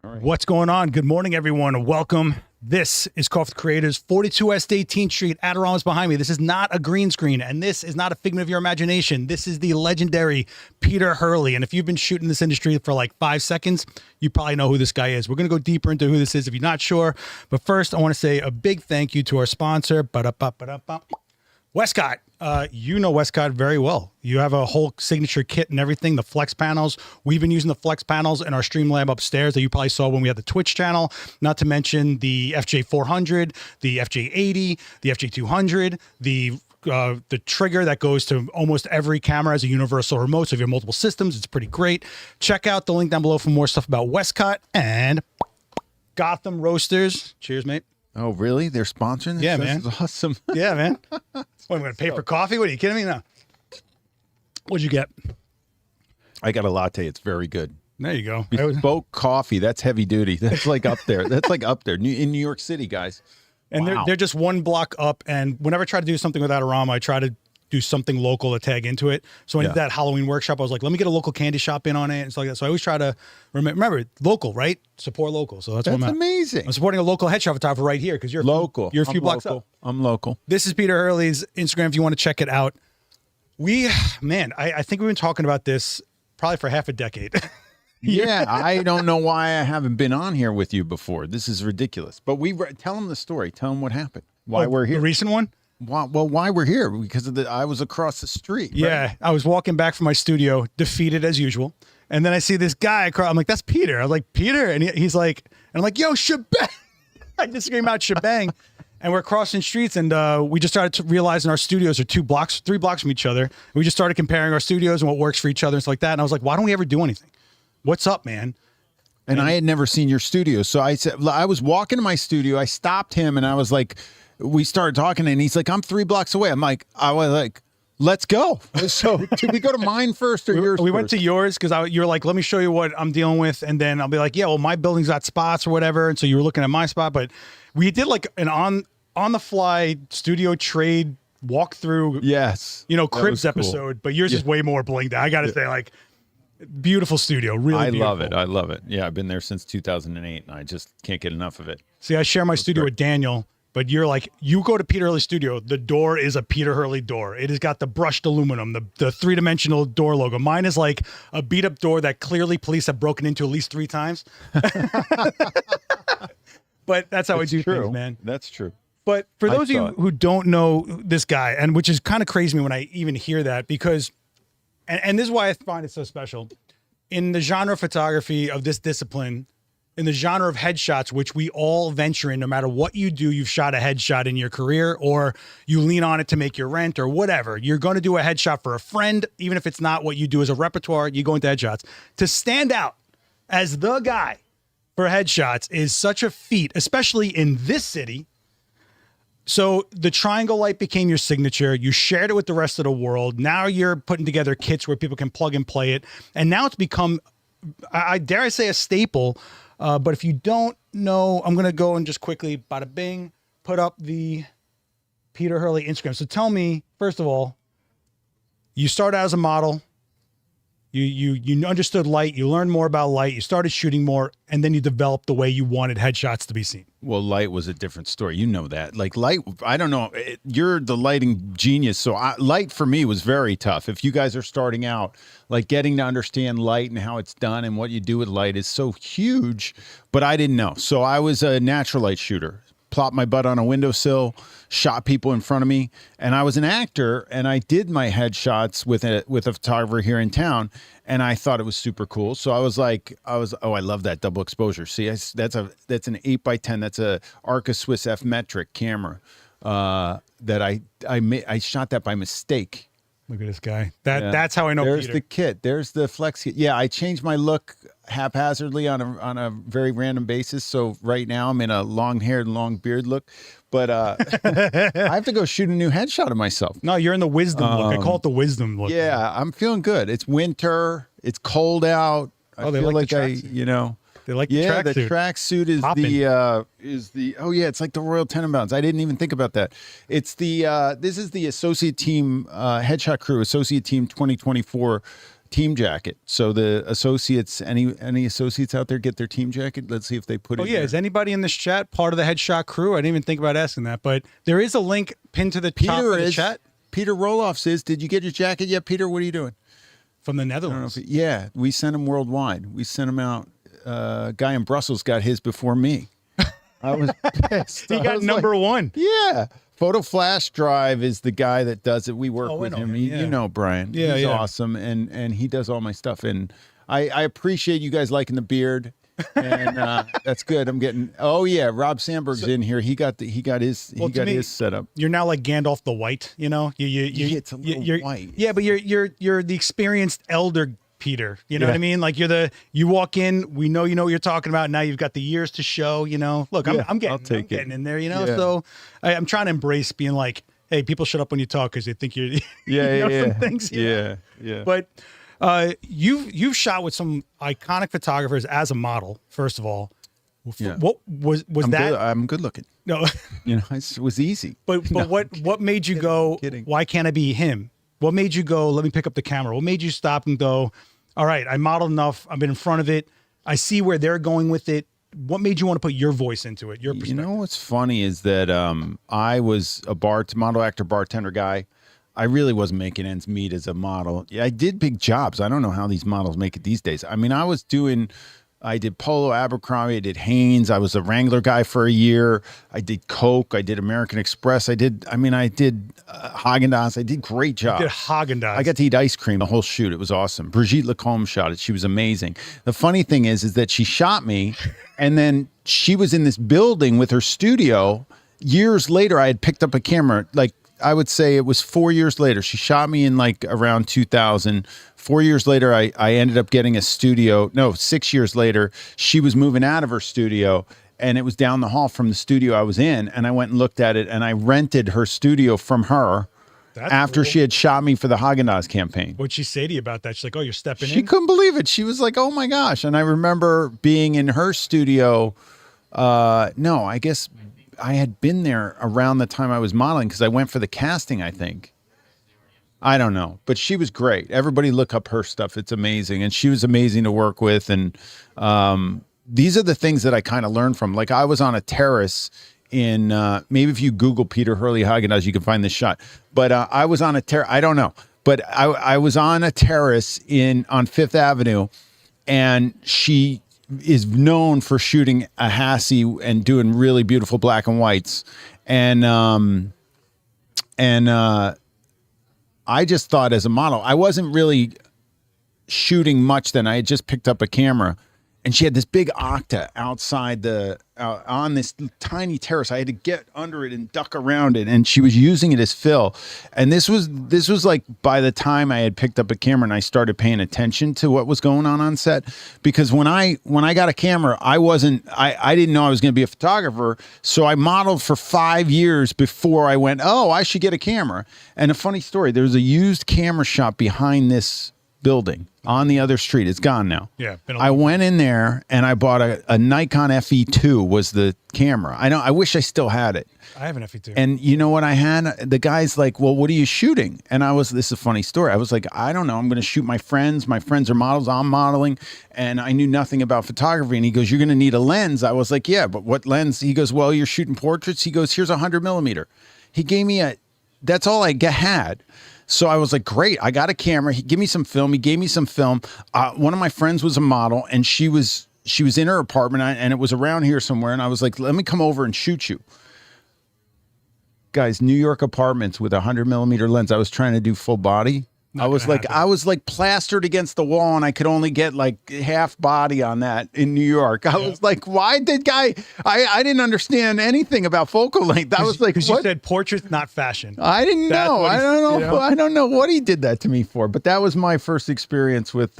All right. What's going on? Good morning, everyone. Welcome. This is Coffee Creators, 42 West 18th Street. Adorama's behind me. This is not a green screen, and this is not a figment of your imagination. This is the legendary Peter Hurley. And if you've been shooting this industry for like 5 seconds, you probably know who this guy is. We're going to go deeper into who this is if you're not sure. But first, I want to say a big thank you to our sponsor, Westcott. You know Westcott very well. You have a whole signature kit and everything, the flex panels. We've been using the flex panels in our Streamlab upstairs that you probably saw when we had the Twitch channel, not to mention the FJ400, the FJ80, the FJ200, the trigger that goes to almost every camera as a universal remote. So if you have multiple systems, it's pretty great. Check out the link down below for more stuff about Westcott and Gotham Roasters. Cheers, mate. Oh, really? They're sponsoring this? Yeah, man. That's awesome. Yeah, man. What, I'm going to pay for coffee? What, are you kidding me? No. What'd you get? I got a latte. It's very good. There you go. Bespoke coffee. That's heavy duty. That's like up there. That's like up there in New York City, guys. And Wow. they're just one block up. And whenever I try to do something with Adorama, I try to do something local to tag into it. So when I did that Halloween workshop, I was like, let me get a local candy shop in on it and stuff like that. So I always try to remember local, right? Support local. So that's what I'm at. Amazing. I'm supporting a local headshot photographer right here because you're Local. You're a few I'm blocks local. up. I'm local. This is Peter Hurley's Instagram if you want to check it out. I think we've been talking about this probably for half a decade. Yeah, I don't know why I haven't been on here with you before. This is ridiculous. But tell them the story. Tell them what happened. Why we're here. The recent one? Why we're here? Because I was across the street. Right? Yeah, I was walking back from my studio, defeated as usual. And then I see this guy across. I'm like, that's Peter. I was like, Peter? And he's like, and I'm like, yo, shebang. I just scream out shebang. And we're crossing streets, and we just started to realizing our studios are 3 blocks from each other. We just started comparing our studios and what works for each other and stuff like that. And I was like, why don't we ever do anything? What's up, man? And I had never seen your studio. So I said, I was walking to my studio. I stopped him, and I was like, we started talking, and he's like, I'm 3 blocks away. I was like, let's go. So did we go to mine first or yours? We went to yours because you're like, let me show you what I'm dealing with. And then I'll be like, yeah, well, my building's got spots or whatever. And so you were looking at my spot. But we did like an on the fly studio trade walkthrough. Yes. Cribs episode. But yours is way more blinged out. I got to say, like, beautiful studio. Really beautiful. Love it. I love it. Yeah, I've been there since 2008, and I just can't get enough of it. See, I share my studio with Daniel. But you're like, you go to Peter Hurley studio, the door is a Peter Hurley door. It has got the brushed aluminum, the 3-dimensional door logo. Mine is like a beat up door that clearly police have broken into at least 3 times. But that's how I do things, man. That's true. But for those of you who don't know this guy, and which is kind of crazy to me when I even hear that, because, and this is why I find it so special, in the genre of photography of this discipline, in the genre of headshots, which we all venture in, no matter what you do, you've shot a headshot in your career, or you lean on it to make your rent or whatever. You're going to do a headshot for a friend, even if it's not what you do as a repertoire, you go into headshots. To stand out as the guy for headshots is such a feat, especially in this city. So the triangle light became your signature. You shared it with the rest of the world. Now you're putting together kits where people can plug and play it. And now it's become, I dare I say, a staple. But if you don't know, I'm going to go and just quickly, bada bing, put up the Peter Hurley Instagram. So tell me, first of all, you started out as a model. You understood light. You learned more about light. You started shooting more, and then you developed the way you wanted headshots to be seen. Well, light was a different story. You know that. Like light, I don't know. You're the lighting genius. So light for me was very tough. If you guys are starting out, like getting to understand light and how it's done and what you do with light is so huge, but I didn't know. So I was a natural light shooter. Plopped my butt on a windowsill, shot people in front of me, and I was an actor, and I did my headshots with a photographer here in town, and I thought it was super cool. So I was I love that double exposure. See, that's an 8x10. That's a Arca Swiss F metric camera that I shot that by mistake. Look at this guy. That's how I know There's Peter. the kit. There's the flex kit. Yeah, I changed my look haphazardly on a very random basis. So right now I'm in a long-haired, long beard look. But I have to go shoot a new headshot of myself. No, you're in the wisdom look. I call it the wisdom look. Yeah, I'm feeling good. It's winter. It's cold out. I feel like They like the tracksuit. The tracksuit is it's like the Royal Tenenbaums. I didn't even think about that. It's this is the Associate Team Headshot Crew Associate Team 2024 team jacket. So the associates, any associates out there get their team jacket? Let's see if they put it. Oh yeah, here. is anybody in this chat part of the Headshot crew? I didn't even think about asking that, but there is a link pinned to the top of the chat. Peter Roloff says, "Did you get your jacket yet, Peter? What are you doing?" From the Netherlands. Yeah, we sent him worldwide. We sent him out. Guy in Brussels got his before me. I was pissed. He got number one. Yeah. Photo Flash Drive is the guy that does it. We work with him. You know Brian. Yeah, he's awesome, and he does all my stuff. And I appreciate you guys liking the beard, and that's good. I'm getting. Oh yeah, Rob Sandberg's in here. He got his setup. You're now like Gandalf the White. You know, it's a little white. Yeah, but you're the experienced elder Peter. You know what I mean? Like you walk in, we know you know what you're talking about. Now you've got the years to show, you know. Look, I'm getting in there, you know. Yeah. So I'm trying to embrace being like, hey, people shut up when you talk because they think you're some things. Yeah. But you've shot with some iconic photographers as a model, first of all. Yeah. What was that? I'm good looking. No. It was easy. But what made you go, why can't I be him? What made you go, let me pick up the camera? What made you stop and go, all right, I modeled enough. I've been in front of it. I see where they're going with it. What made you want to put your voice into it, your perspective? You know what's funny is that I was a model, actor, bartender guy. I really wasn't making ends meet as a model. Yeah, I did big jobs. I don't know how these models make it these days. I mean, I did Polo, Abercrombie, I did Hanes. I was a Wrangler guy for a year. I did Coke. I did American Express. I did Haagen-Dazs. I did great jobs. You did Haagen-Dazs. I got to eat ice cream the whole shoot. It was awesome. Brigitte Lacombe shot it. She was amazing. The funny thing is that she shot me, and then she was in this building with her studio. Years later, I had picked up a camera, like I would say it was 4 years later. She shot me in like around 2000. 4 years later, I ended up getting a studio. No, 6 years later, she was moving out of her studio, and it was down the hall from the studio I was in. And I went and looked at it, and I rented her studio from her. That's after cool. She had shot me for the Haagen-Dazs campaign. What'd she say to you about that? She's like, oh, you're stepping in? She couldn't believe it. She was like, oh my gosh. And I remember being in her studio. No, I guess I had been there around the time I was modeling because I went for the casting, I think. I don't know, but she was great. Everybody look up her stuff. It's amazing. And she was amazing to work with. And these are the things that I kind of learned from. Like I was on a terrace in, maybe if you Google Peter Hurley Haagen-Dazs, you can find this shot. But I was on a terrace. I don't know. But I was on a terrace on Fifth Avenue, and she is known for shooting a Hassie and doing really beautiful black and whites. And I just thought as a model, I wasn't really shooting much then. I had just picked up a camera, and she had this big Octa outside on this tiny terrace. I had to get under it and duck around it, and she was using it as fill. And this was like by the time I had picked up a camera and I started paying attention to what was going on set, because when I got a camera, I didn't know I was going to be a photographer. So I modeled for 5 years before I went, oh, I should get a camera. And a funny story, there was a used camera shop behind this building on the other street. It's gone now. Yeah. I went in there and I bought a Nikon FE2 was the camera. I wish I still had it. I have an FE2. And you know what I had? The guy's like, well, what are you shooting? And this is a funny story. I was like, I don't know. I'm going to shoot my friends. My friends are models. I'm modeling. And I knew nothing about photography. And he goes, you're going to need a lens. I was like, yeah, but what lens? He goes, well, you're shooting portraits. He goes, here's 100 millimeter. He gave me that's all I had. So I was like, great, I got a camera. He gave me some film. He gave me some film. One of my friends was a model, and she was in her apartment, and it was around here somewhere. And I was like, let me come over and shoot you. Guys, New York apartments with 100 millimeter lens. I was trying to do full body. I was like plastered against the wall, and I could only get like half body on that in New York. I was like, why did I didn't understand anything about focal length. I was like, because you said portraits, not fashion. I didn't know. I don't know. I don't know what he did that to me for, but that was my first experience with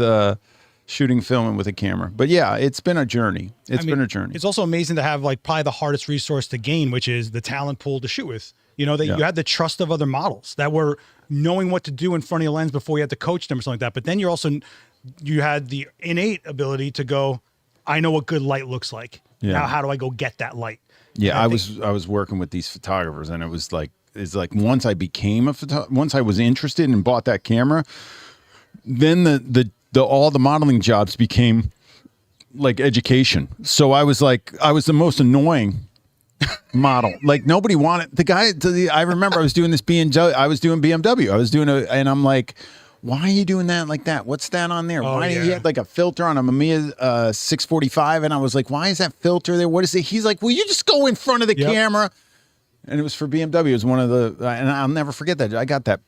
shooting film and with a camera. But yeah, it's been a journey. It's been a journey. It's also amazing to have like probably the hardest resource to gain, which is the talent pool to shoot with. You know, that you had the trust of other models that were knowing what to do in front of your lens before you had to coach them or something like that. But then you had the innate ability to go, I know what good light looks like. Yeah. Now, how do I go get that light? Yeah, I was working with these photographers, and it's like once I became once I was interested and bought that camera, then the all the modeling jobs became like education. So I was the most annoying model. Like nobody wanted the guy. I remember I was doing this BMW. I was doing BMW. I was doing and I'm like, why are you doing that like that? What's that on there? Why he had like a filter on a Mamiya 645, and I was like, why is that filter there? What is it? He's like, well, you just go in front of the camera. And it was for BMW. It was one of the, and I'll never forget that. I got that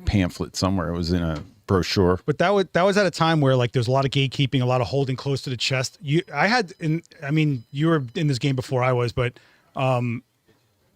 pamphlet somewhere. It was in a brochure. But that was at a time where like there was a lot of gatekeeping, a lot of holding close to the chest. You were in this game before I was, but I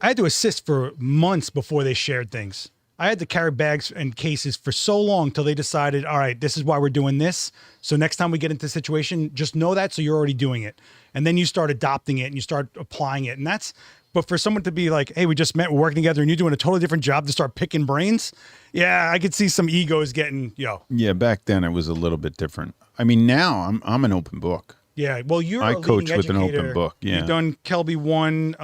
had to assist for months before they shared things. I had to carry bags and cases for so long till they decided, all right, this is why we're doing this. So next time we get into a situation, just know that, so you're already doing it. And then you start adopting it and you start applying it. And but for someone to be like, hey, we just met, we're working together, and you're doing a totally different job to start picking brains. Yeah, I could see some egos getting, Yeah, back then it was a little bit different. I mean, now I'm an open book. Yeah, well, I coach with an open book. Yeah, you've done Kelby One,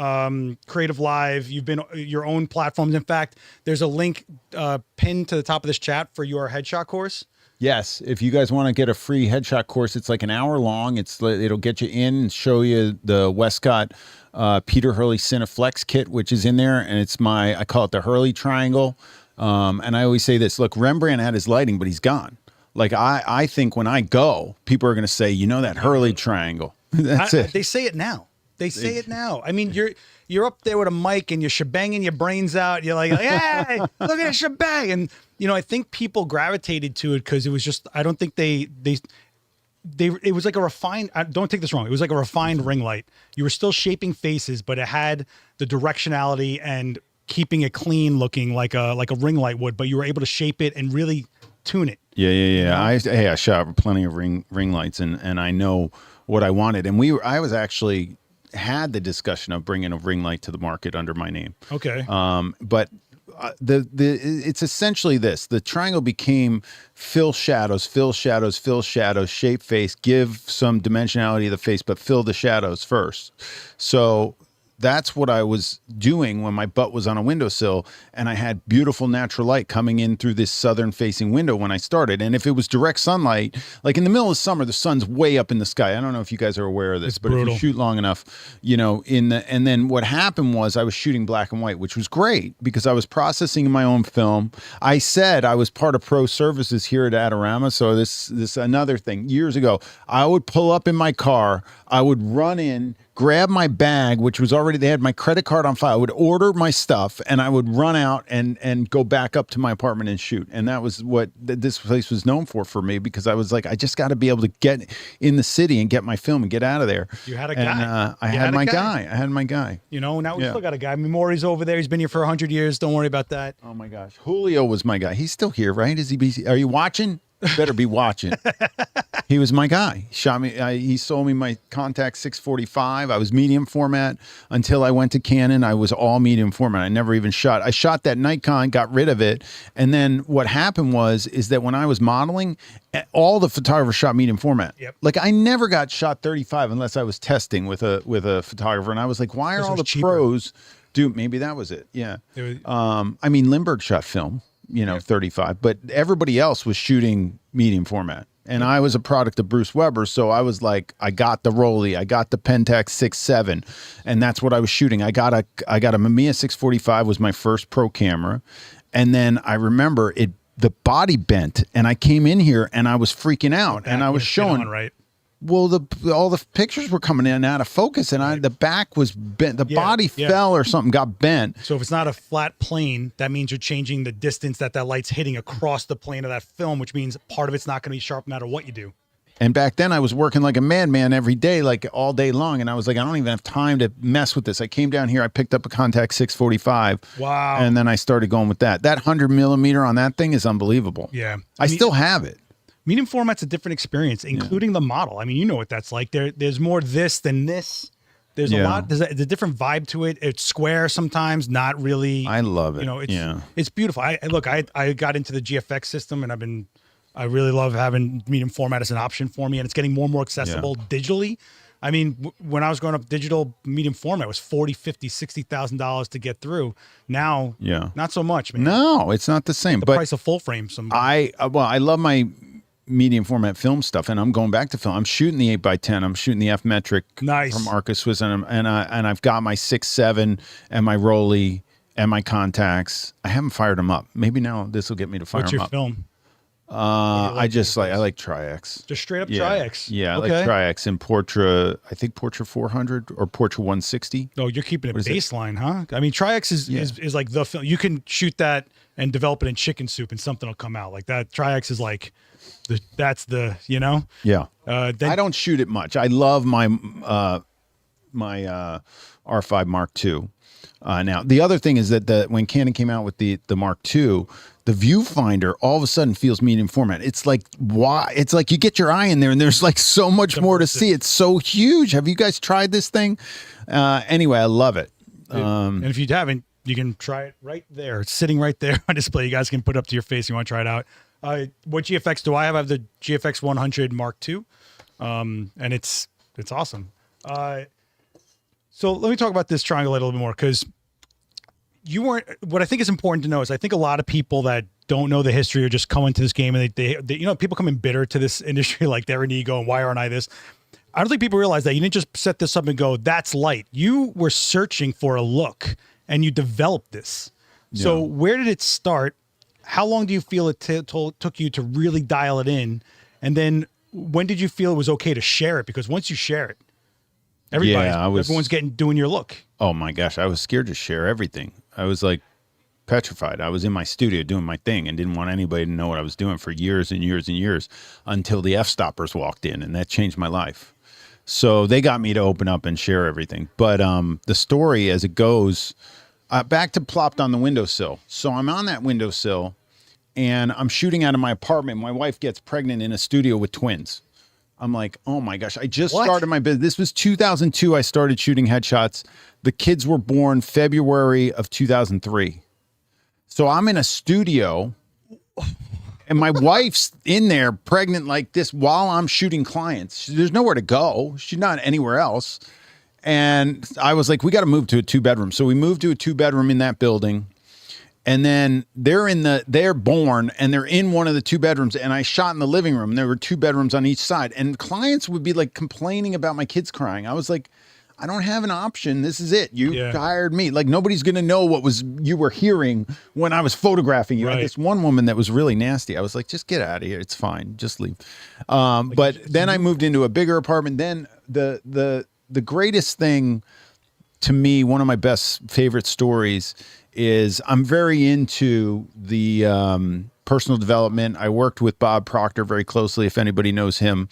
Creative Live. You've been your own platforms. In fact, there's a link pinned to the top of this chat for your headshot course. Yes, if you guys want to get a free headshot course, it's like an hour long. It'll get you in, show you the Westcott Peter Hurley Cineflex kit, which is in there, and I call it the Hurley Triangle. And I always say this: look, Rembrandt had his lighting, but he's gone. Like I think when I go, people are going to say, that Hurley Triangle. That's it. They say it now. They say it now. I mean, you're up there with a mic and you're shebanging your brains out. You're like, hey, look at that shebang. And I think people gravitated to it because it was just. I don't think it was like a refined. Don't take this wrong. It was like a refined ring light. You were still shaping faces, but it had the directionality and keeping it clean, looking like a ring light would. But you were able to shape it and really tune it. Yeah. I shot plenty of ring lights, and I know what I wanted. And I was actually had the discussion of bringing a ring light to the market under my name. Okay. But it's essentially this: the triangle became fill shadows, shape face, give some dimensionality to the face, but fill the shadows first. So that's what I was doing when my butt was on a windowsill and I had beautiful natural light coming in through this southern facing window when I started. And if it was direct sunlight, like in the middle of summer, the sun's way up in the sky. I don't know if you guys are aware of this, but if you shoot long enough, and then what happened was I was shooting black and white, which was great because I was processing my own film. I said I was part of pro services here at Adorama. So this another thing years ago, I would pull up in my car, I would run in, grab my bag, which was already, they had my credit card on file. I would order my stuff and I would run out and go back up to my apartment and shoot. And that was what this place was known for me, because I was like, I just got to be able to get in the city and get my film and get out of there. You had a guy. I had my guy. Now we still got a guy. I mean, Maury's over there. He's been here for 100 years. Don't worry about that. Oh my gosh. Julio was my guy. He's still here, right? Are you watching? Better be watching. He was my guy. He shot me. He sold me my Contax 645. I was medium format until I went to Canon. I was all medium format. I never even shot. I shot that Nikon, got rid of it, and then what happened is that when I was modeling, all the photographers shot medium format. Yep. Like I never got shot 35 unless I was testing with a photographer, and I was like, why are all the pros? Dude, maybe that was it. Yeah. I mean, Lindbergh shot film. 35, but everybody else was shooting medium format. And I was a product of Bruce Weber. So I was like, I got the Rolly, I got the Pentax 6.7, and that's what I was shooting. I got a Mamiya 645 was my first pro camera. And then I remember the body bent, and I came in here and I was freaking out, and I was showing, right. Well, all the pictures were coming in and out of focus, and the back was bent. The body fell or something, got bent. So if it's not a flat plane, that means you're changing the distance that light's hitting across the plane of that film, which means part of it's not going to be sharp no matter what you do. And back then I was working like a madman every day, like all day long. And I was like, I don't even have time to mess with this. I came down here, I picked up a Contax 645. Wow. And then I started going with that. That 100 millimeter on that thing is unbelievable. Yeah. I still have it. Medium format's a different experience, including the model. I mean, you know what that's like. There's more this than this. There's a lot. There's a different vibe to it. It's square sometimes, not really. I love it. It's beautiful. I got into the GFX system, and I really love having medium format as an option for me, and it's getting more and more accessible digitally. I mean, when I was growing up, digital medium format was $40,000, $50,000, $60,000 to get through. Now, not so much, man. No, it's not the same. The but price of full frame. I love my medium format film stuff, and I'm going back to film. I'm shooting the 8x10. I'm shooting the F metric from Arca Swiss, and I've got my 6.7 and my Rolly and my contacts. I haven't fired them up. Maybe now this will get me to fire them up. What's your film? I like Tri-X. Just straight up Tri-X. Yeah, okay. I like Tri-X and Portra. I think Portra 400 or Portra 160. Oh, you're keeping it baseline, huh? I mean, Tri-X is like the film. You can shoot that and develop it in chicken soup, and something will come out like that. Tri-X is like that's the Yeah. I don't shoot it much. I love my my R5 Mark II. Now the other thing is that when Canon came out with the Mark II, the viewfinder all of a sudden feels medium format. It's like it's like you get your eye in there and there's like so much more to see. It's so huge. Have you guys tried this thing? Anyway, I love it. And if you haven't, you can try it right there. It's sitting right there on display. You guys can put it up to your face if you want to try it out. What GFX do I have? I have the GFX 100 Mark II, and it's awesome. So let me talk about this triangle a little bit more, because you weren't. What I think is important to know is I think a lot of people that don't know the history or just come into this game and they people come in bitter to this industry, like they're an ego and why aren't I this? I don't think people realize that you didn't just set this up and go, that's light. You were searching for a look and you developed this. Yeah. So where did it start? How long do you feel it took you to really dial it in? And then when did you feel it was okay to share it? Because once you share it, everyone's doing your look. Oh my gosh, I was scared to share everything. I was like petrified. I was in my studio doing my thing and didn't want anybody to know what I was doing for years and years and years until the F-stoppers walked in, and that changed my life. So they got me to open up and share everything. But the story as it goes, back to plopped on the windowsill. So I'm on that windowsill and I'm shooting out of my apartment. My wife gets pregnant in a studio with twins. I'm like, oh my gosh, I just started my business. This was 2002. I started shooting headshots. The kids were born February of 2003. So I'm in a studio and my wife's in there pregnant like this while I'm shooting clients. There's nowhere to go. She's not anywhere else. And I was like, we got to move to a 2-bedroom. So we moved to a 2-bedroom in that building. And then they're born and they're in one of the 2 bedrooms, and I shot in the living room. There were 2 bedrooms on each side, and clients would be like complaining about my kids crying. I was like, I don't have an option. This is it. You hired me. Like, nobody's going to know what you were hearing when I was photographing you. Right. I had this one woman that was really nasty. I was like, just get out of here. It's fine. Just leave. But then I moved into a bigger apartment. Then the greatest thing to me, one of my best favorite stories is I'm very into the personal development. I worked with Bob Proctor very closely, if anybody knows him,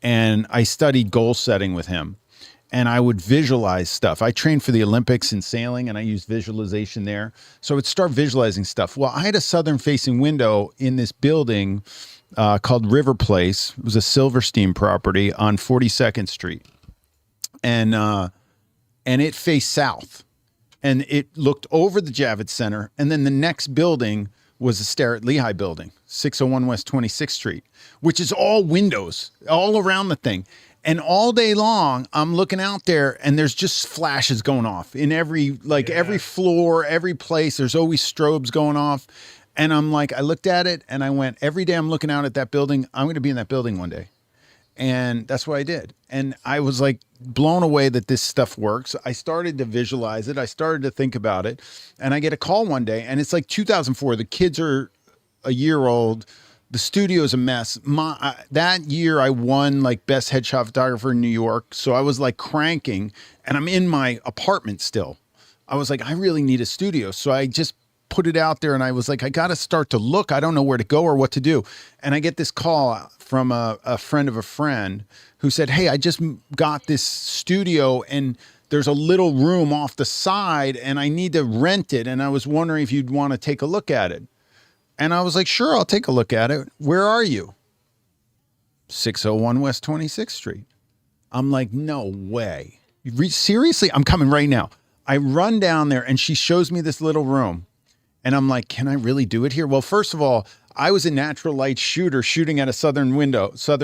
and I studied goal setting with him. And I would visualize stuff. I trained for the Olympics in sailing, and I used visualization there. So I would start visualizing stuff. Well, I had a southern-facing window in this building called River Place. It was a Silverstein property on 42nd Street. And it faced south. And it looked over the Javits Center, and then the next building was the Starrett Lehigh building, 601 West 26th Street, which is all windows all around the thing. And all day long, I'm looking out there, and there's just flashes going off in every floor, every place. There's always strobes going off. And I'm like, I looked at it, and I went, every day I'm looking out at that building, I'm going to be in that building one day. And that's what I did. And I was like blown away that this stuff works. I started to visualize it. I started to think about it. And I get a call one day, and it's like 2004. The kids are a year old. The studio is a mess. That year I won like best headshot photographer in New York. So I was like cranking, and I'm in my apartment still. I was like, I really need a studio. So I just put it out there, and I was like, I got to start to look. I don't know where to go or what to do. And I get this call from a friend of a friend who said, hey, I just got this studio, and there's a little room off the side, and I need to rent it. And I was wondering if you'd want to take a look at it. And I was like, sure, I'll take a look at it. Where are you? 601 West 26th Street. I'm like, no way. Seriously? I'm coming right now. I run down there, and she shows me this little room. And I'm like, can I really do it here? Well, first of all, I was a natural light shooter shooting at a southern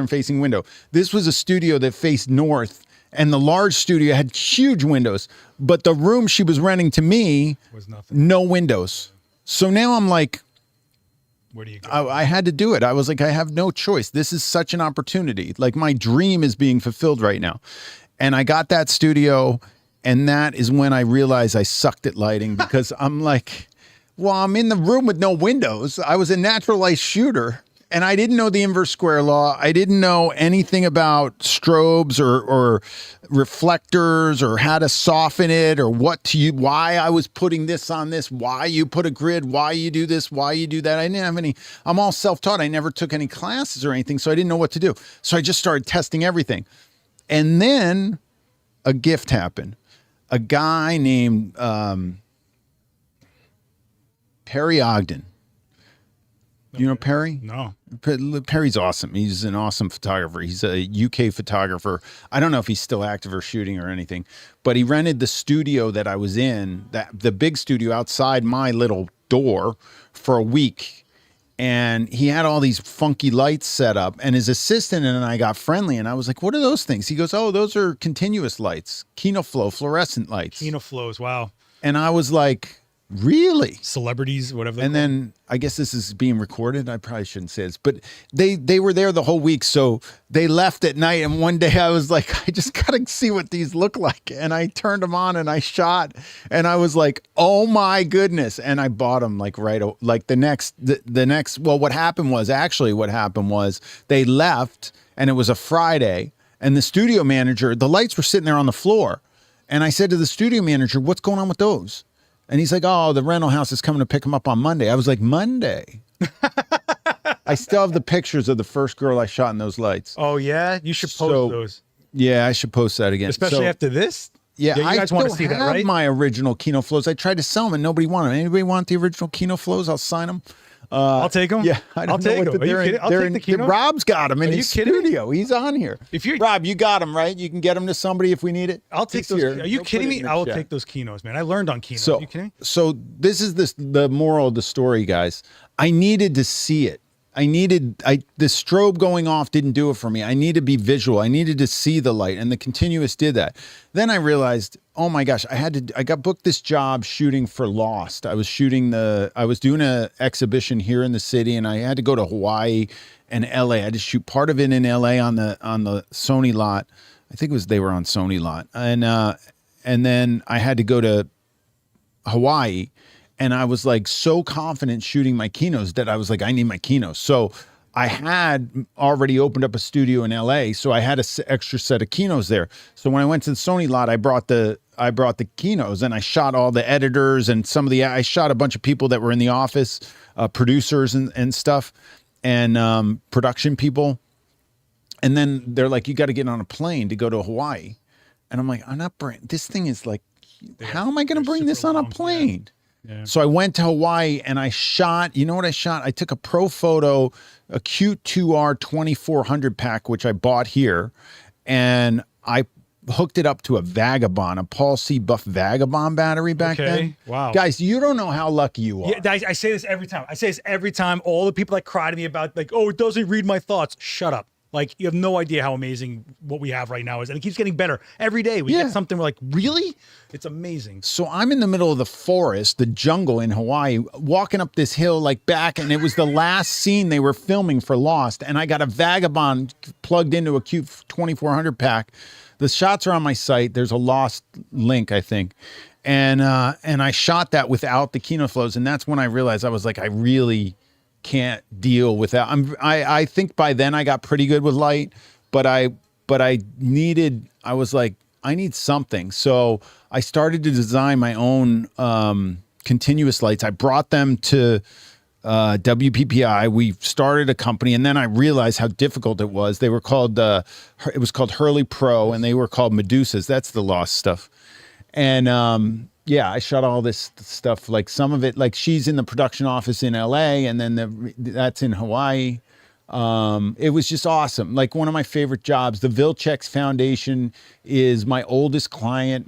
facing window. This was a studio that faced north, And the large studio had huge windows, but the room she was renting to me Was nothing. no windows. So now I'm like, Where do you go? I had to do it. I was like, I have no choice. This is such an opportunity. Like my dream is being fulfilled right now. And I got that studio, and that is when I realized I sucked at lighting because I'm like, well, I'm in the room with no windows. I was a natural light shooter, and I didn't know the inverse square law. I didn't know anything about strobes or reflectors or how to soften it or why I was putting this on this, why you put a grid, why you do this, why you do that. I didn't have any, I'm all self-taught. I never took any classes or anything, so I didn't know what to do. So I just started testing everything. And then a gift happened. A guy named Perry Ogden. You know Perry? No. Perry's awesome. He's an awesome photographer. He's a UK photographer. I don't know if he's still active or shooting or anything, but he rented the studio that I was in, the big studio outside my little door, for a week. And he had all these funky lights set up, and his assistant and I got friendly, and I was like, what are those things? He goes, oh, those are continuous lights, Kinoflow fluorescent lights. Kinoflows, wow. And I was like, really? Celebrities, whatever. And then I guess this is being recorded. I probably shouldn't say this, but they were there the whole week. So they left at night. And one day I was like, I just got to see what these look like. And I turned them on and I shot, and I was like, oh my goodness. And I bought them like the next, well, what happened was they left, and it was a Friday, and the studio manager, the lights were sitting there on the floor. And I said to the studio manager, what's going on with those? And he's like, oh, the rental house is coming to pick him up on Monday. I was like, Monday? I still have the pictures of the first girl I shot in those lights. Oh, yeah? You should post those. Yeah, I should post that again. Especially after this? Yeah, you guys want to see that, right? I have my original Kino Flows. I tried to sell them and nobody wanted them. Anybody want the original Kino Flows? I'll sign them. I'll take them. Yeah, I don't know what Are you kidding? I'll take the Kino. Rob's got them in his kidding me? studio. He's on here. Rob, you got them, right? You can get them to somebody if we need it. I'll take those. Are you kidding me? I will take those Kinos, man. I learned on Kino. Are you kidding me? So this is the moral of the story, guys. I needed to see it. The strobe going off didn't do it for me. I need to be visual. I needed to see the light, and the continuous did that. Then I realized, oh my gosh, I got booked this job shooting for Lost. I was doing an exhibition here in the city, and I had to go to Hawaii and LA. I had to shoot part of it in LA on the Sony lot. I think they were on Sony lot. And then I had to go to Hawaii. And I was like so confident shooting my Kinos that I was like, I need my Kinos. So I had already opened up a studio in LA, so I had an extra set of Kinos there. So when I went to the Sony lot, I brought the Kinos, and I shot all the editors and I shot a bunch of people that were in the office, producers and stuff, and production people. And then they're like, you got to get on a plane to go to Hawaii. And I'm like, this thing is like, how am I going to bring this on a plane? Yeah. Yeah. So I went to Hawaii and I shot, you know what I shot? I took a Profoto, a Q2R 2400 pack, which I bought here, and I hooked it up to a Vagabond, a Paul C. Buff Vagabond battery back then. Wow. Guys, you don't know how lucky you are. Yeah, I say this every time. All the people that cry to me about like, oh, it doesn't read my thoughts. Shut up. Like, you have no idea how amazing what we have right now is. And it keeps getting better. Every day we get something, we're like, really? It's amazing. So I'm in the middle of the forest, the jungle in Hawaii, walking up this hill like back, and it was the last scene they were filming for Lost. And I got a Vagabond plugged into a Q2400 pack. The shots are on my site. There's a Lost link, I think. And I shot that without the Kino Flows. And that's when I realized I was like, I really can't deal with that. I think by then I got pretty good with light, but I was like, I need something. So I started to design my own continuous lights. I brought them to WPPI. We started a company, and then I realized how difficult it was. They were called it was called Hurley Pro, and they were called Medusas. That's the Lost stuff. And yeah, I shot all this stuff, like some of it, like she's in the production office in LA, and then that's in Hawaii. It was just awesome. Like one of my favorite jobs. The Vilcek's Foundation is my oldest client.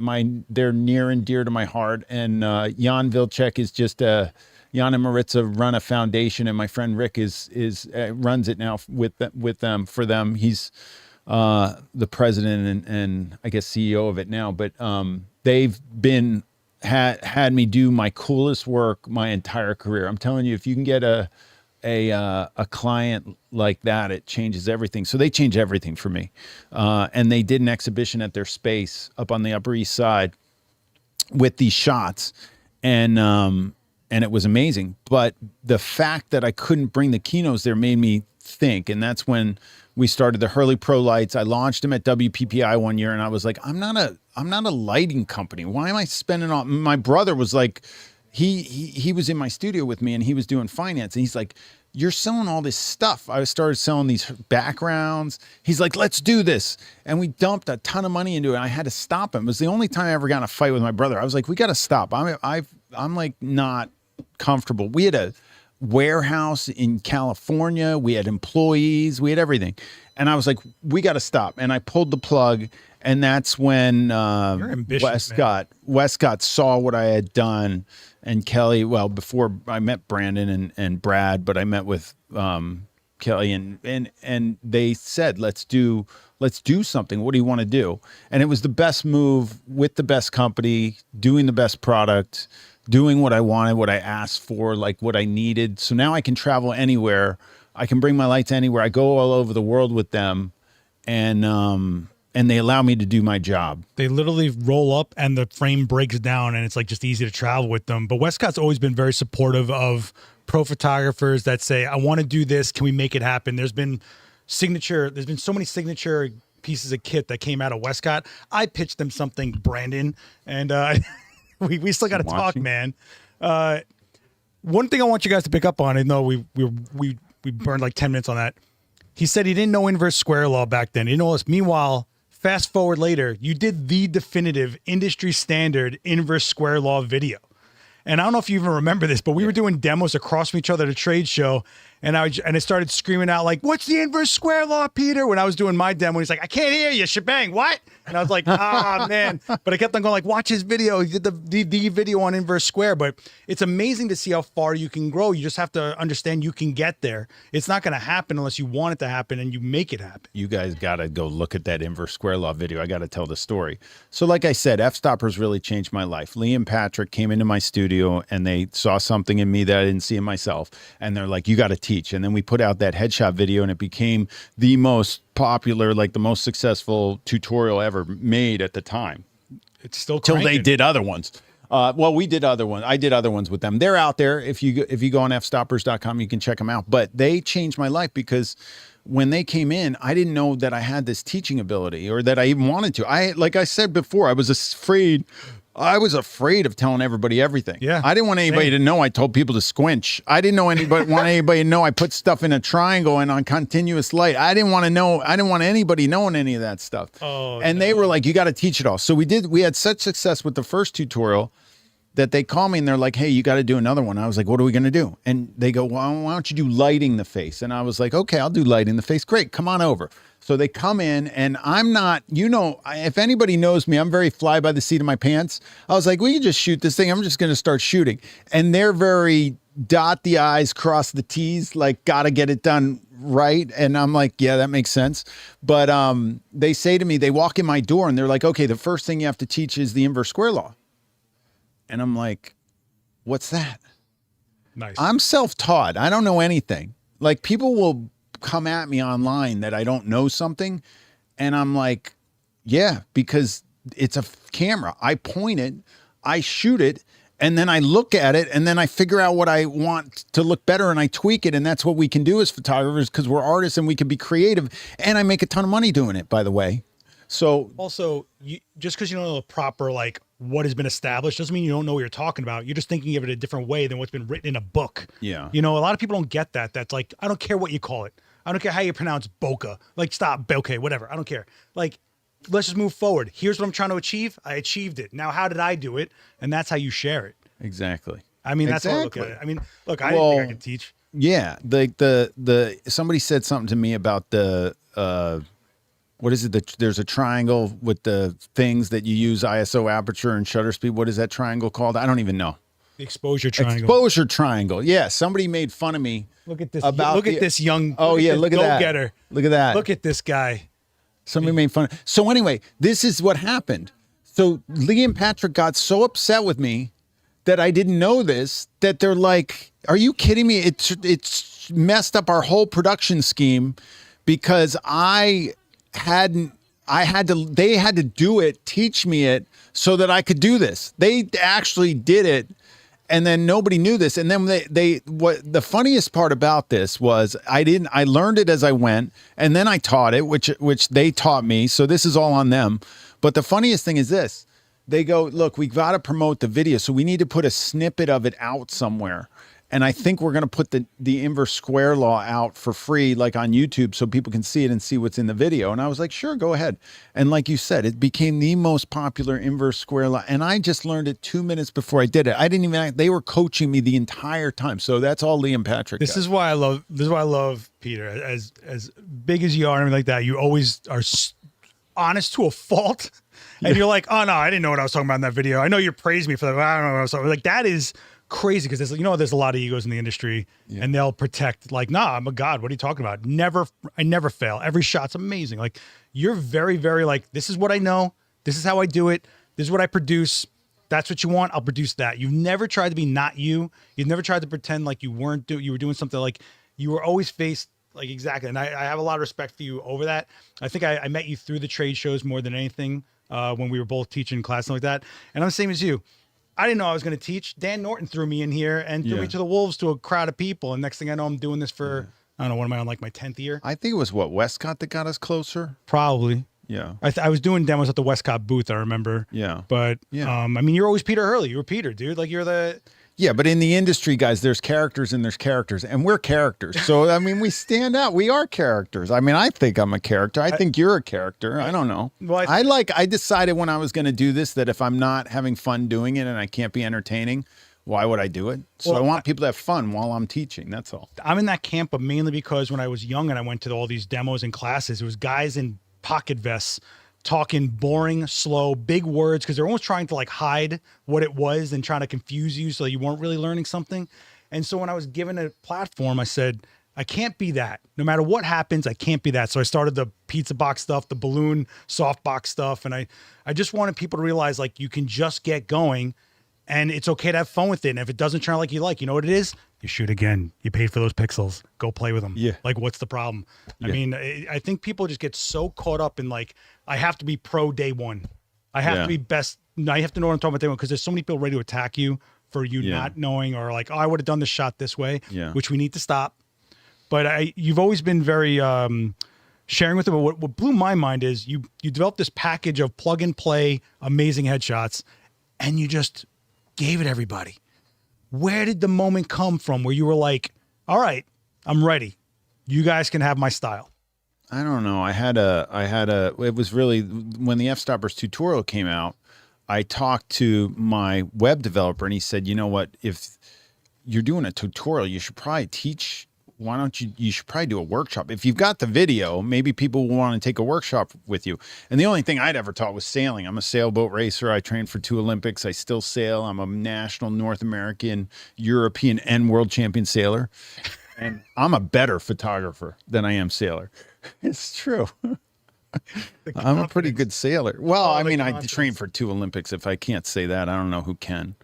They're near and dear to my heart. And Jan Vilcek is just Jan and Maritza run a foundation, and my friend Rick is runs it now with them for them. He's the president and I guess CEO of it now, but they've been had me do my coolest work my entire career. I'm telling you, if you can get a client like that, it changes everything. So they change everything for me. And they did an exhibition at their space up on the Upper East Side with these shots, and it was amazing. But the fact that I couldn't bring the Kinos there made me think, and that's when we started the Hurley Pro lights. I launched them at WPPI one year, and I was like, I'm not a lighting company. Why am I spending all? My brother was like, he was in my studio with me, and he was doing finance, and he's like, you're selling all this stuff. I started selling these backgrounds. He's like, let's do this. And we dumped a ton of money into it. I had to stop him. It was the only time I ever got in a fight with my brother. I was like, we got to stop. I'm like not comfortable. We had a warehouse in California. We had employees. We had everything. And I was like, we got to stop. And I pulled the plug. And that's when Westcott saw what I had done. And Kelly, well, before I met Brandon and Brad, but I met with Kelly and they said, let's do something. What do you want to do? And it was the best move with the best company, doing the best product, doing what I wanted, what I asked for, like what I needed. So now I can travel anywhere. I can bring my lights anywhere. I go all over the world with them, and they allow me to do my job. They literally roll up and the frame breaks down, and it's like just easy to travel with them. But Westcott's always been very supportive of pro photographers that say, I want to do this. Can we make it happen? There's been so many signature pieces of kit that came out of Westcott. I pitched them something, Brandon, and we still got to talk, man. One thing I want you guys to pick up on, even though we burned like 10 minutes on that. He said he didn't know inverse square law back then. He didn't know this. Meanwhile, fast forward later, you did the definitive industry standard inverse square law video. And I don't know if you even remember this, but we were doing demos across from each other at a trade show, and I started screaming out like, "What's the inverse square law, Peter?" When I was doing my demo, he's like, "I can't hear you, shebang, what?" And I was like, "Ah, man!" But I kept on going like, "Watch his video. He did the video on inverse square." But it's amazing to see how far you can grow. You just have to understand you can get there. It's not going to happen unless you want it to happen and you make it happen. You guys got to go look at that inverse square law video. I got to tell the story. So like I said, F-stoppers really changed my life. Lee and Patrick came into my studio and they saw something in me that I didn't see in myself. And they're like, you got to teach. And then we put out that headshot video and it became the most popular, like the most successful tutorial ever made at the time. It's still till cranking. they did other ones. Well, we did other ones. I did other ones with them. They're out there. If you go on fstoppers.com, you can check them out. But they changed my life because when they came in, I didn't know that I had this teaching ability or that I even wanted to. Like I said before, I was afraid of telling everybody everything. Yeah. I didn't want anybody to know I told people to squinch. I didn't want anybody to know I put stuff in a triangle and on continuous light. I didn't want anybody knowing any of that stuff. They were like, you got to teach it all. So we had such success with the first tutorial that they call me and they're like, hey, you got to do another one. I was like, what are we going to do? And they go, well, why don't you do lighting the face? And I was like, okay, I'll do lighting the face. Great. Come on over. So they come in and I'm not, if anybody knows me, I'm very fly by the seat of my pants. I was like, we can just shoot this thing. I'm just going to start shooting. And they're very dot the I's, cross the T's, like got to get it done right. And I'm like, yeah, that makes sense. But they say to me, they walk in my door and they're like, okay, the first thing you have to teach is the inverse square law. And I'm like, what's that? Nice. I'm self-taught. I don't know anything. Like people will come at me online that I don't know something. And I'm like, yeah, because it's a camera. I point it, I shoot it, and then I look at it, and then I figure out what I want to look better, and I tweak it. And that's what we can do as photographers because we're artists and we can be creative. And I make a ton of money doing it, by the way. So also, just because you don't know the proper, like, what has been established doesn't mean you don't know what you're talking about. You're just thinking of it a different way than what's been written in a book. Yeah. A lot of people don't get that. That's like, I don't care what you call it. I don't care how you pronounce bokeh. Like, stop, bokeh, whatever. I don't care. Like, let's just move forward. Here's what I'm trying to achieve. I achieved it. Now, how did I do it? And that's how you share it. Exactly. I mean, that's how I look at it. I mean, look, I didn't think I could teach. Yeah. Somebody said something to me about the, what is it? There's a triangle with the things that you use ISO aperture and shutter speed. What is that triangle called? I don't even know. The exposure triangle. Exposure triangle. Yeah. Somebody made fun of me. Look at this. Look at this young. Oh yeah. Look at that. Go-getter. Look at that. Look at this guy. Somebody made fun. So anyway, this is what happened. So Lee and Patrick got so upset with me that I didn't know this, that they're like, are you kidding me? It's messed up our whole production scheme because they had to do it, teach me it so that I could do this. They actually did it. And then nobody knew this. And then what the funniest part about this was I learned it as I went, and then I taught it, which they taught me. So this is all on them. But the funniest thing is this. They go, look, we got to promote the video. So we need to put a snippet of it out somewhere. And I think we're going to put the inverse square law out for free, like on YouTube, so people can see it and see what's in the video. And I was like, sure, go ahead. And like you said, it became the most popular inverse square law. And I just learned it 2 minutes before I did it. I didn't even, they were coaching me the entire time. So that's all Lee and Patrick This is why I love Peter. As big as you are and everything like that, you always are honest to a fault. And you're like, oh no, I didn't know what I was talking about in that video. I know you praised me for that. But I don't know what I was talking about. Like, that is crazy, because there's a lot of egos in the industry, and they'll protect, like, nah, I'm a god, what are you talking about? I never fail. Every shot's amazing. Like, you're very, very like, this is what I know, this is how I do it, this is what I produce, that's what you want, I'll produce that. You've never tried to be not you. You've never tried to pretend like you were doing something. Like, you were always faced, like, exactly. And I have a lot of respect for you over that. I think I met you through the trade shows more than anything, when we were both teaching class and like that. And I'm the same as you. I didn't know I was going to teach. Dan Norton threw me in here and threw me to the wolves, to a crowd of people. And next thing I know, I'm doing this for, I don't know, what am I on, like my 10th year? I think it was Westcott that got us closer. Probably. Yeah. I was doing demos at the Westcott booth, I remember. Yeah. But, I mean, you're always Peter Hurley. You were Peter, dude. Like, you're the... Yeah, but in the industry, guys, there's characters and we're characters. So, I mean, we stand out. We are characters. I mean, I think I'm a character. I think you're a character. I don't know. Well, I decided when I was going to do this that if I'm not having fun doing it and I can't be entertaining, why would I do it? So I want people to have fun while I'm teaching. That's all. I'm in that camp, but mainly because when I was young and I went to all these demos and classes, it was guys in pocket vests talking boring, slow, big words, because they're almost trying to like hide what it was and trying to confuse you so you weren't really learning something. And so when I was given a platform, I said, I can't be that. No matter what happens, I can't be that. So I started the pizza box stuff, the balloon softbox stuff. And I just wanted people to realize, like, you can just get going and it's okay to have fun with it. And if it doesn't turn out like you know what it is? You shoot again. You paid for those pixels. Go play with them. Yeah. Like, what's the problem? Yeah. I mean, I think people just get so caught up in, like, I have to be pro day one. I have to be best. I have to know what I'm talking about day one, because there's so many people ready to attack you for you not knowing, or like, oh, I would have done the shot this way, which we need to stop. But you've always been very sharing with them. But what blew my mind is you developed this package of plug and play amazing headshots, and you just gave it everybody. Where did the moment come from where you were like, all right, I'm ready. You guys can have my style? I don't know. It was really when the F-Stoppers tutorial came out, I talked to my web developer and he said, you know what, if you're doing a tutorial, you should probably teach. You should probably do a workshop. If you've got the video, maybe people will want to take a workshop with you. And the only thing I'd ever taught was sailing. I'm a sailboat racer. I trained for 2 Olympics. I still sail. I'm a national North American, European, and world champion sailor. And I'm a better photographer than I am sailor. It's true. I'm a pretty good sailor. Well, I mean, I trained for 2 Olympics. If I can't say that, I don't know who can.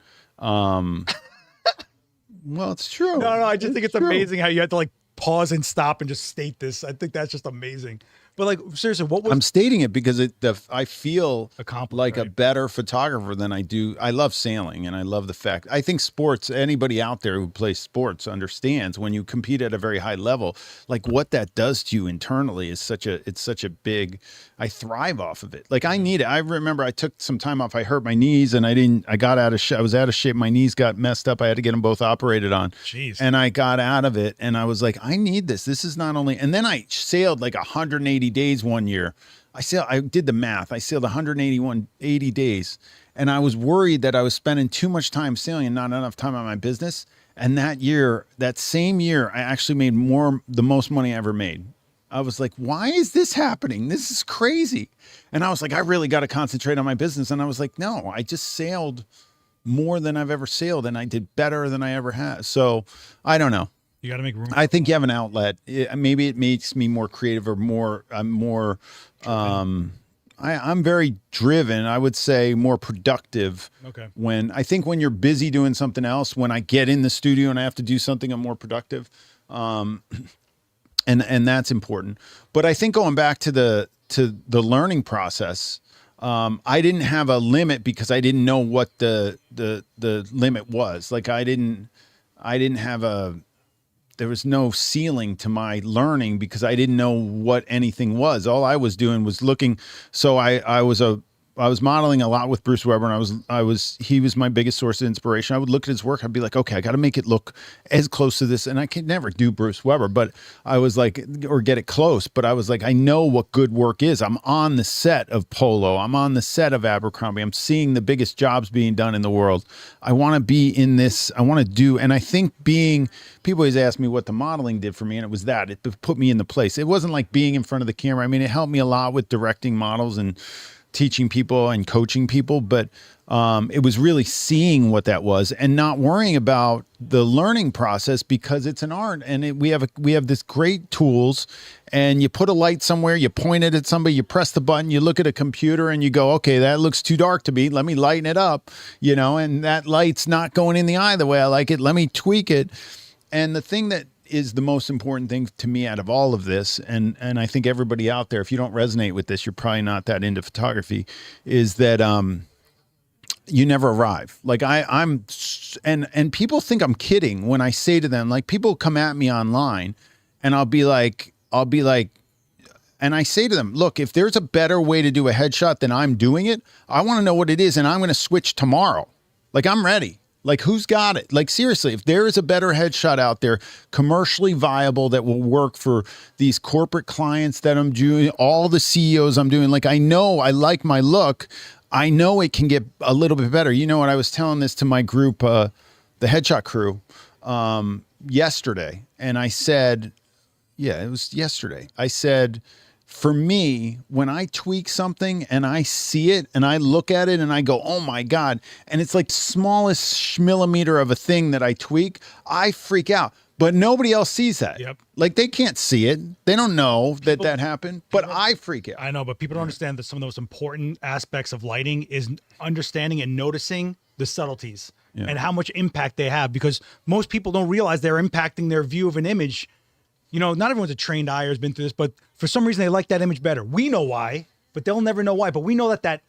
Well, it's true. No, I just think it's amazing how you had to like pause and stop and just state this. I think that's just amazing. But like, seriously, what was... I'm stating it because I feel like right? a better photographer than I do. I love sailing, and I love the fact. I think sports, anybody out there who plays sports understands when you compete at a very high level, like what that does to you internally is such a big, I thrive off of it. Like I need it. I remember I took some time off. I hurt my knees and I got out of shape. I was out of shape. My knees got messed up. I had to get them both operated on. Jeez. And I got out of it and I was like, I need this. This is not only, and then I sailed like 180 days one year. I did the math. I sailed 80 days. And I was worried that I was spending too much time sailing and not enough time on my business. And that same year, I actually made the most money I ever made. I was like, why is this happening? This is crazy. And I was like, I really got to concentrate on my business. And I was like, no, I just sailed more than I've ever sailed. And I did better than I ever had. So I don't know. You got to make room. I think you have an outlet. Maybe it makes me more creative or more. I'm more. I'm very driven. I would say more productive. Okay. When you're busy doing something else, when I get in the studio and I have to do something, I'm more productive. And that's important. But I think going back to the learning process, I didn't have a limit because I didn't know what the limit was. Like I didn't have there was no ceiling to my learning because I didn't know what anything was. All I was doing was looking. So I was modeling a lot with Bruce Weber, and he was my biggest source of inspiration. I would look at his work. I'd be like, okay, I got to make it look as close to this. And I could never do Bruce Weber, but I was like, or get it close. But I was like, I know what good work is. I'm on the set of Polo. I'm on the set of Abercrombie. I'm seeing the biggest jobs being done in the world. I want to be in this. I want to do. And I think people always ask me what the modeling did for me. And it was that. It put me in the place. It wasn't like being in front of the camera. I mean, it helped me a lot with directing models and teaching people and coaching people, but it was really seeing what that was and not worrying about the learning process because it's an art, and we have this great tools, and you put a light somewhere, you point it at somebody, you press the button, you look at a computer and you go, okay, that looks too dark to me, let me lighten it up, and that light's not going in the eye the way I like it, let me tweak it. And the thing that is the most important thing to me out of all of this, and I think everybody out there, if you don't resonate with this, you're probably not that into photography, is that you never arrive. Like and people think I'm kidding when I say to them, like, people come at me online and I'll be like, and I say to them, look, if there's a better way to do a headshot than I'm doing it, I want to know what it is, and I'm going to switch tomorrow. Like, I'm ready. Like, who's got it? Like, seriously, if there is a better headshot out there, commercially viable, that will work for these corporate clients that I'm doing, all the CEOs I'm doing, like, I know I like my look. I know it can get a little bit better. You know what? I was telling this to my group, the headshot crew, yesterday. And I said, yeah, it was yesterday. I said, for me, when I tweak something and I see it and I look at it and I go, oh my God, and it's like smallest millimeter of a thing that I tweak, I freak out. But nobody else sees that. Yep. Like, they can't see it. They don't know that happened, but I freak out. I know, but people don't understand that some of the most important aspects of lighting is understanding and noticing the subtleties and how much impact they have, because most people don't realize they're impacting their view of an image. Not everyone's a trained eye or has been through this, but for some reason they like that image better. We know why, but they'll never know why. But we know that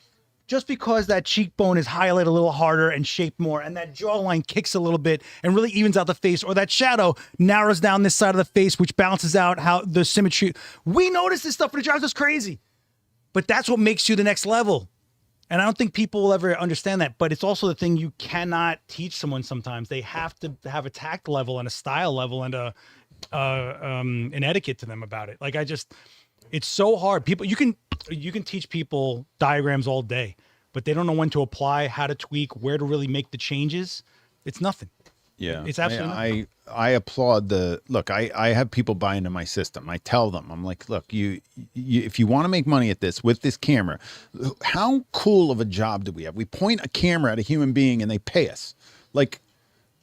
just because that cheekbone is highlighted a little harder and shaped more, and that jawline kicks a little bit and really evens out the face, or that shadow narrows down this side of the face, which balances out how the symmetry. We notice this stuff and it drives us crazy. But that's what makes you the next level. And I don't think people will ever understand that, but it's also the thing you cannot teach someone sometimes. They have to have a tact level and a style level and an etiquette to them about it. Like, it's so hard. People, you can teach people diagrams all day, but they don't know when to apply, how to tweak, where to really make the changes. It's nothing. Yeah. It's absolutely nothing. I applaud look, I have people buy into my system. I tell them, I'm like, look, you if you want to make money at this with this camera, how cool of a job do we have? We point a camera at a human being and they pay us. Like,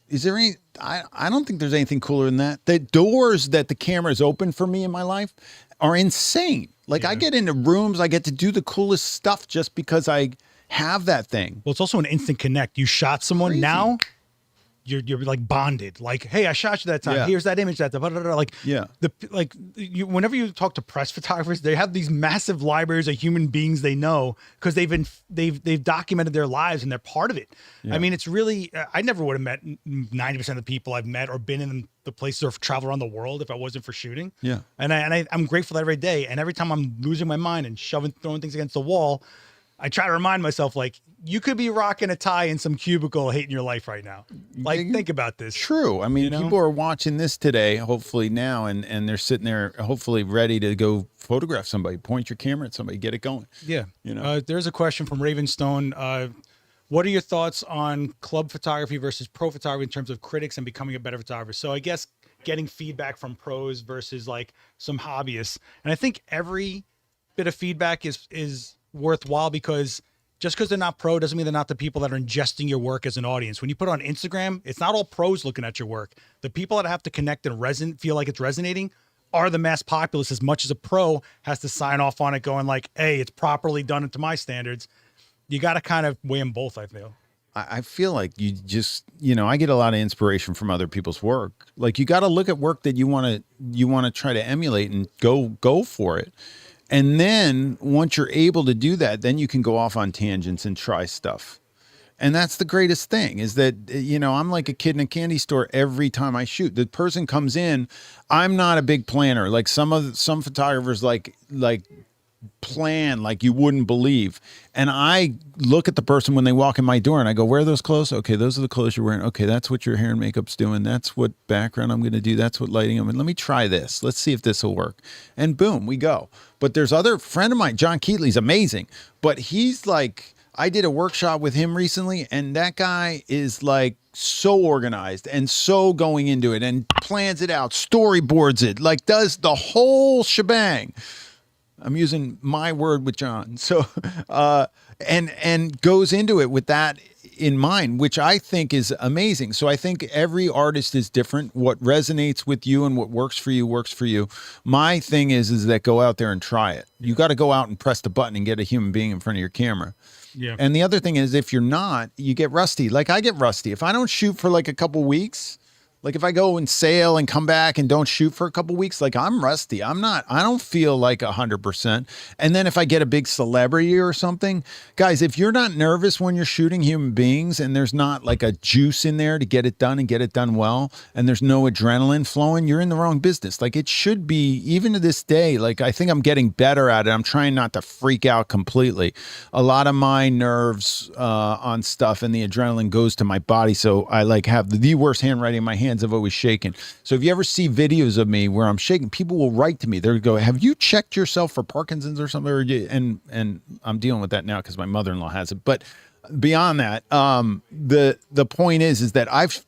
is there any, I don't think there's anything cooler than that. The doors that the camera has opened for me in my life are insane. Like, I get into rooms, I get to do the coolest stuff just because I have that thing. Well, it's also an instant connect. You shot someone. Crazy. Now you're like bonded. Like, hey, I shot you that time. Here's that image that time. Like, whenever you talk to press photographers, they have these massive libraries of human beings they know because they've documented their lives and they're part of it. I mean, it's really, I never would have met 90% of the people I've met or been in the places or traveled around the world if I wasn't for shooting. Yeah. And I'm grateful every day. And every time I'm losing my mind and throwing things against the wall, I try to remind myself, like, you could be rocking a tie in some cubicle hating your life right now. Like, think about this. True. I mean, people are watching this today, hopefully now, and they're sitting there hopefully ready to go photograph somebody, point your camera at somebody, get it going. Yeah. There's a question from Ravenstone. What are your thoughts on club photography versus pro photography in terms of critics and becoming a better photographer? So I guess getting feedback from pros versus like some hobbyists. And I think every bit of feedback is worthwhile, because just because they're not pro doesn't mean they're not the people that are ingesting your work as an audience. When you put it on Instagram, it's not all pros looking at your work. The people that have to connect and feel like it's resonating are the mass populace, as much as a pro has to sign off on it going like, hey, it's properly done to my standards. You got to kind of weigh them both, I feel. I feel like you just, I get a lot of inspiration from other people's work. Like, you got to look at work that you want to try to emulate and go for it. And then once you're able to do that, then you can go off on tangents and try stuff. And that's the greatest thing is that, I'm like a kid in a candy store every time I shoot. The person comes in, I'm not a big planner. Like some photographers like plan like you wouldn't believe. And I look at the person when they walk in my door and I go, where are those clothes? Okay, those are the clothes you're wearing. Okay, that's what your hair and makeup's doing. That's what background I'm going to do. That's what lighting I'm in. Let me try this. Let's see if this will work. And boom, we go. But there's other friend of mine, John Keatley's amazing. But he's like, I did a workshop with him recently, and that guy is like so organized and so going into it and plans it out, storyboards it, like does the whole shebang. I'm using my word with John. So, and goes into it with that in mind, which I think is amazing. So I think every artist is different. What resonates with you and what works for you works for you. My thing is that go out there and try it. You got to go out and press the button and get a human being in front of your camera. Yeah. And the other thing is, if you're not, you get rusty. Like I get rusty. If I don't shoot for like a couple weeks, like if I go and sail and come back and don't shoot for a couple weeks, like I'm rusty. I don't feel like 100%. And then if I get a big celebrity or something, guys, if you're not nervous when you're shooting human beings and there's not like a juice in there to get it done and get it done well, and there's no adrenaline flowing, you're in the wrong business. Like it should be, even to this day, like I think I'm getting better at it. I'm trying not to freak out completely. A lot of my nerves on stuff and the adrenaline goes to my body. So I like have the worst handwriting in my hands. Have always shaken. So if you ever see videos of me where I'm shaking, people will write to me. They'll go, have you checked yourself for Parkinson's or something? And I'm dealing with that now because my mother-in-law has it. But beyond that, the point is that I've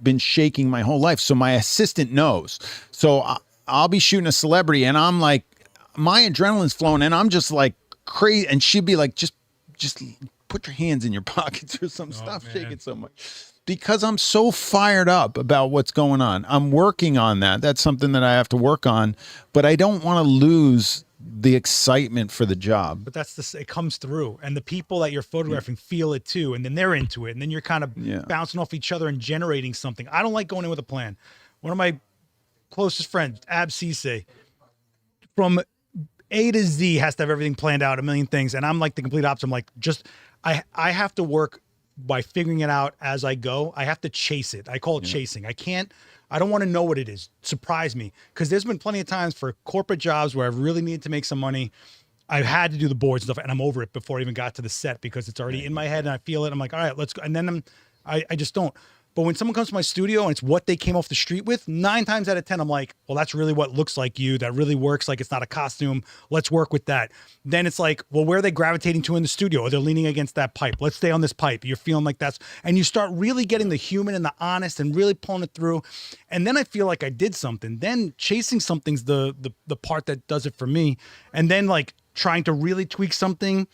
been shaking my whole life. So my assistant knows. So I'll be shooting a celebrity and I'm like, my adrenaline's flowing and I'm just like crazy. And she'd be like, just put your hands in your pockets or some stuff, shaking so much. Because I'm so fired up about what's going on. I'm working on that. That's something that I have to work on, but I don't want to lose the excitement for the job. But it comes through, and the people that you're photographing feel it too, and then they're into it, and then you're kind of bouncing off each other and generating something. I don't like going in with a plan. One of my closest friends, Ab Cisse, from A to Z has to have everything planned out, a million things, and I'm like the complete opposite. I'm like, I have to work by figuring it out as I go. I have to chase it. I call it chasing. I don't want to know what it is. Surprise me. Because there's been plenty of times for corporate jobs where I've really needed to make some money. I've had to do the boards and stuff, and I'm over it before I even got to the set because it's already in my head and I feel it. I'm like, all right, let's go. And then I just don't. But when someone comes to my studio and it's what they came off the street with, 9 times out of 10, I'm like, well, that's really what looks like you. That really works. Like it's not a costume. Let's work with that. Then it's like, well, where are they gravitating to in the studio? Or they're leaning against that pipe. Let's stay on this pipe. You're feeling like that's, and you start really getting the human and the honest and really pulling it through. And then I feel like I did something. Then chasing something's the part that does it for me. And then like trying to really tweak something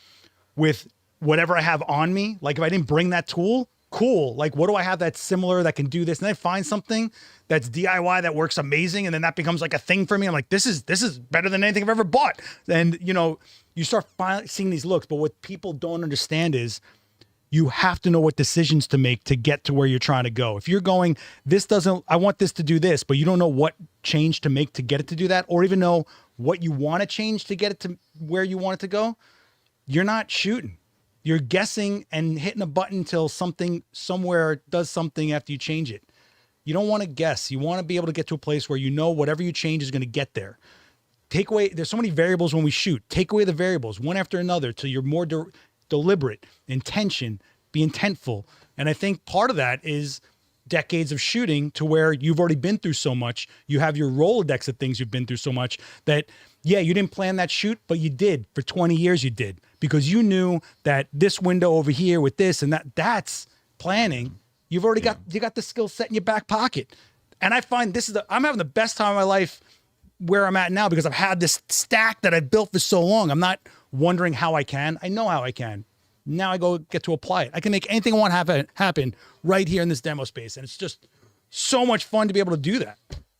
with whatever I have on me. Like if I didn't bring that tool, cool. Like, what do I have that's similar that can do this? And then I find something that's DIY that works amazing. And then that becomes like a thing for me. I'm like, this is better than anything I've ever bought. And, you start seeing these looks. But what people don't understand is you have to know what decisions to make to get to where you're trying to go. If you're going, I want this to do this, but you don't know what change to make to get it to do that, or even know what you want to change to get it to where you want it to go, you're not shooting. You're guessing and hitting a button until something somewhere does something after you change it. You don't want to guess. You want to be able to get to a place where you know whatever you change is going to get there. Take away, there's so many variables when we shoot. Take away the variables one after another till you're more deliberate, intention, be intentful. And I think part of that is decades of shooting to where you've already been through so much. You have your Rolodex of things you've been through so much that, yeah, you didn't plan that shoot, but you did. For 20 years you did. Because you knew that this window over here with this and that's planning. You've already got the skill set in your back pocket. And I find I'm having the best time of my life where I'm at now because I've had this stack that I've built for so long. I'm not wondering how I can. I know how I can. Now I go get to apply it. I can make anything I want happen right here in this demo space. And it's just so much fun to be able to do that.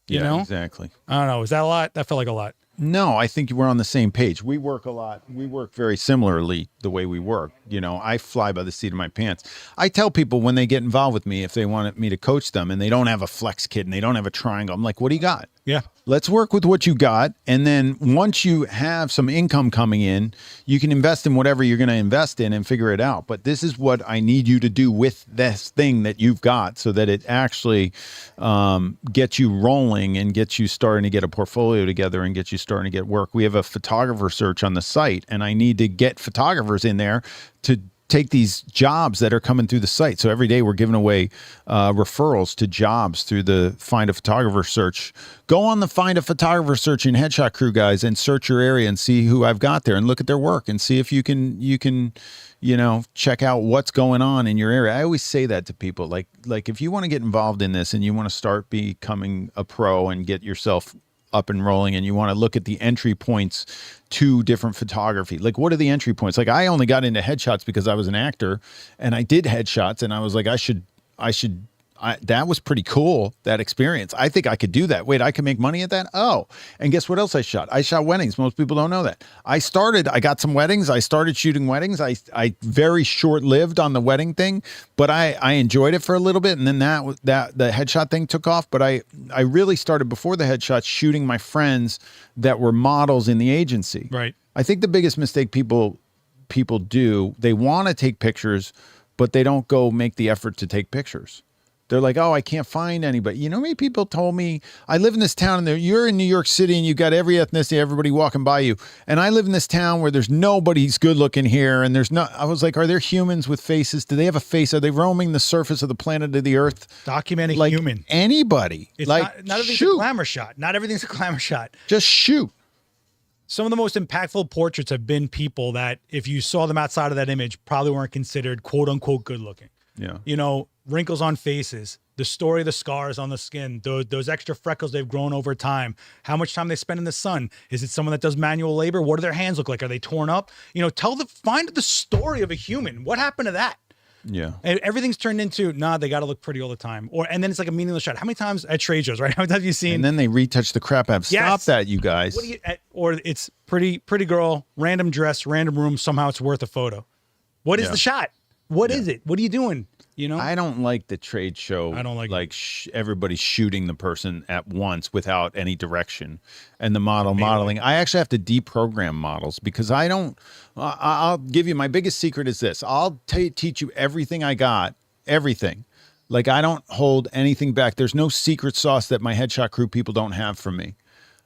You know? Exactly. I don't know. Is that a lot? That felt like a lot. No, I think we're on the same page. We work a lot. We work very similarly the way we work. You know, I fly by the seat of my pants. I tell people when they get involved with me, if they want me to coach them and they don't have a flex kit and they don't have a triangle, I'm like, what do you got? Yeah. Let's work with what you got. And then once you have some income coming in, you can invest in whatever you're going to invest in and figure it out. But this is what I need you to do with this thing that you've got so that it actually gets you rolling and gets you starting to get a portfolio together and get you starting to get work. We have a photographer search on the site, and I need to get photographers in there to take these jobs that are coming through the site. So every day we're giving away referrals to jobs through the Find a Photographer search. Go on the Find a Photographer search in Headshot Crew, guys, and search your area and see who I've got there and look at their work and see if you can, you know, check out what's going on in your area. I always say that to people, like if you want to get involved in this and you want to start becoming a pro and get yourself up and rolling and you want to look at the entry points to different photography. Like, what are the entry points? Like, I only got into headshots because I was an actor and I did headshots and I was like, that was pretty cool, that experience. I think I could do that. Wait, I can make money at that? Oh, and guess what else I shot? I shot weddings. Most people don't know that. I got some weddings. I started shooting weddings. I very short-lived on the wedding thing, but I enjoyed it for a little bit. And then the headshot thing took off. But I really started before the headshots shooting my friends that were models in the agency. Right. I think the biggest mistake people do, they want to take pictures, but they don't go make the effort to take pictures. They're like, oh, I can't find anybody. You know how many people told me, I live in this town and you're in New York City and you've got every ethnicity, everybody walking by you. And I live in this town where there's nobody's good looking here. And I was like, are there humans with faces? Do they have a face? Are they roaming the surface of the planet of the earth? Document a like human. Anybody. It's like, not everything's a glamour shot. Not everything's a glamour shot. Just shoot. Some of the most impactful portraits have been people that if you saw them outside of that image, probably weren't considered quote unquote good looking. Yeah. You know, wrinkles on faces, the story of the scars on the skin, those extra freckles they've grown over time, how much time they spend in the sun. Is it someone that does manual labor? What do their hands look like? Are they torn up? You know, find the story of a human. What happened to that? Yeah. And everything's turned into, they got to look pretty all the time. And then it's like a meaningless shot. How many times at trade shows, right? How many times have you seen? And then they retouch the crap out. Stop that, you guys. Or it's pretty girl, random dress, random room. Somehow it's worth a photo. What is the shot? What is it? What are you doing? You know, I don't like the trade show. I don't like everybody shooting the person at once without any direction, and the modeling. I actually have to deprogram models because I don't. I'll give you my biggest secret is this. I'll teach you everything I got, everything. Like I don't hold anything back. There's no secret sauce that my Headshot Crew people don't have from me.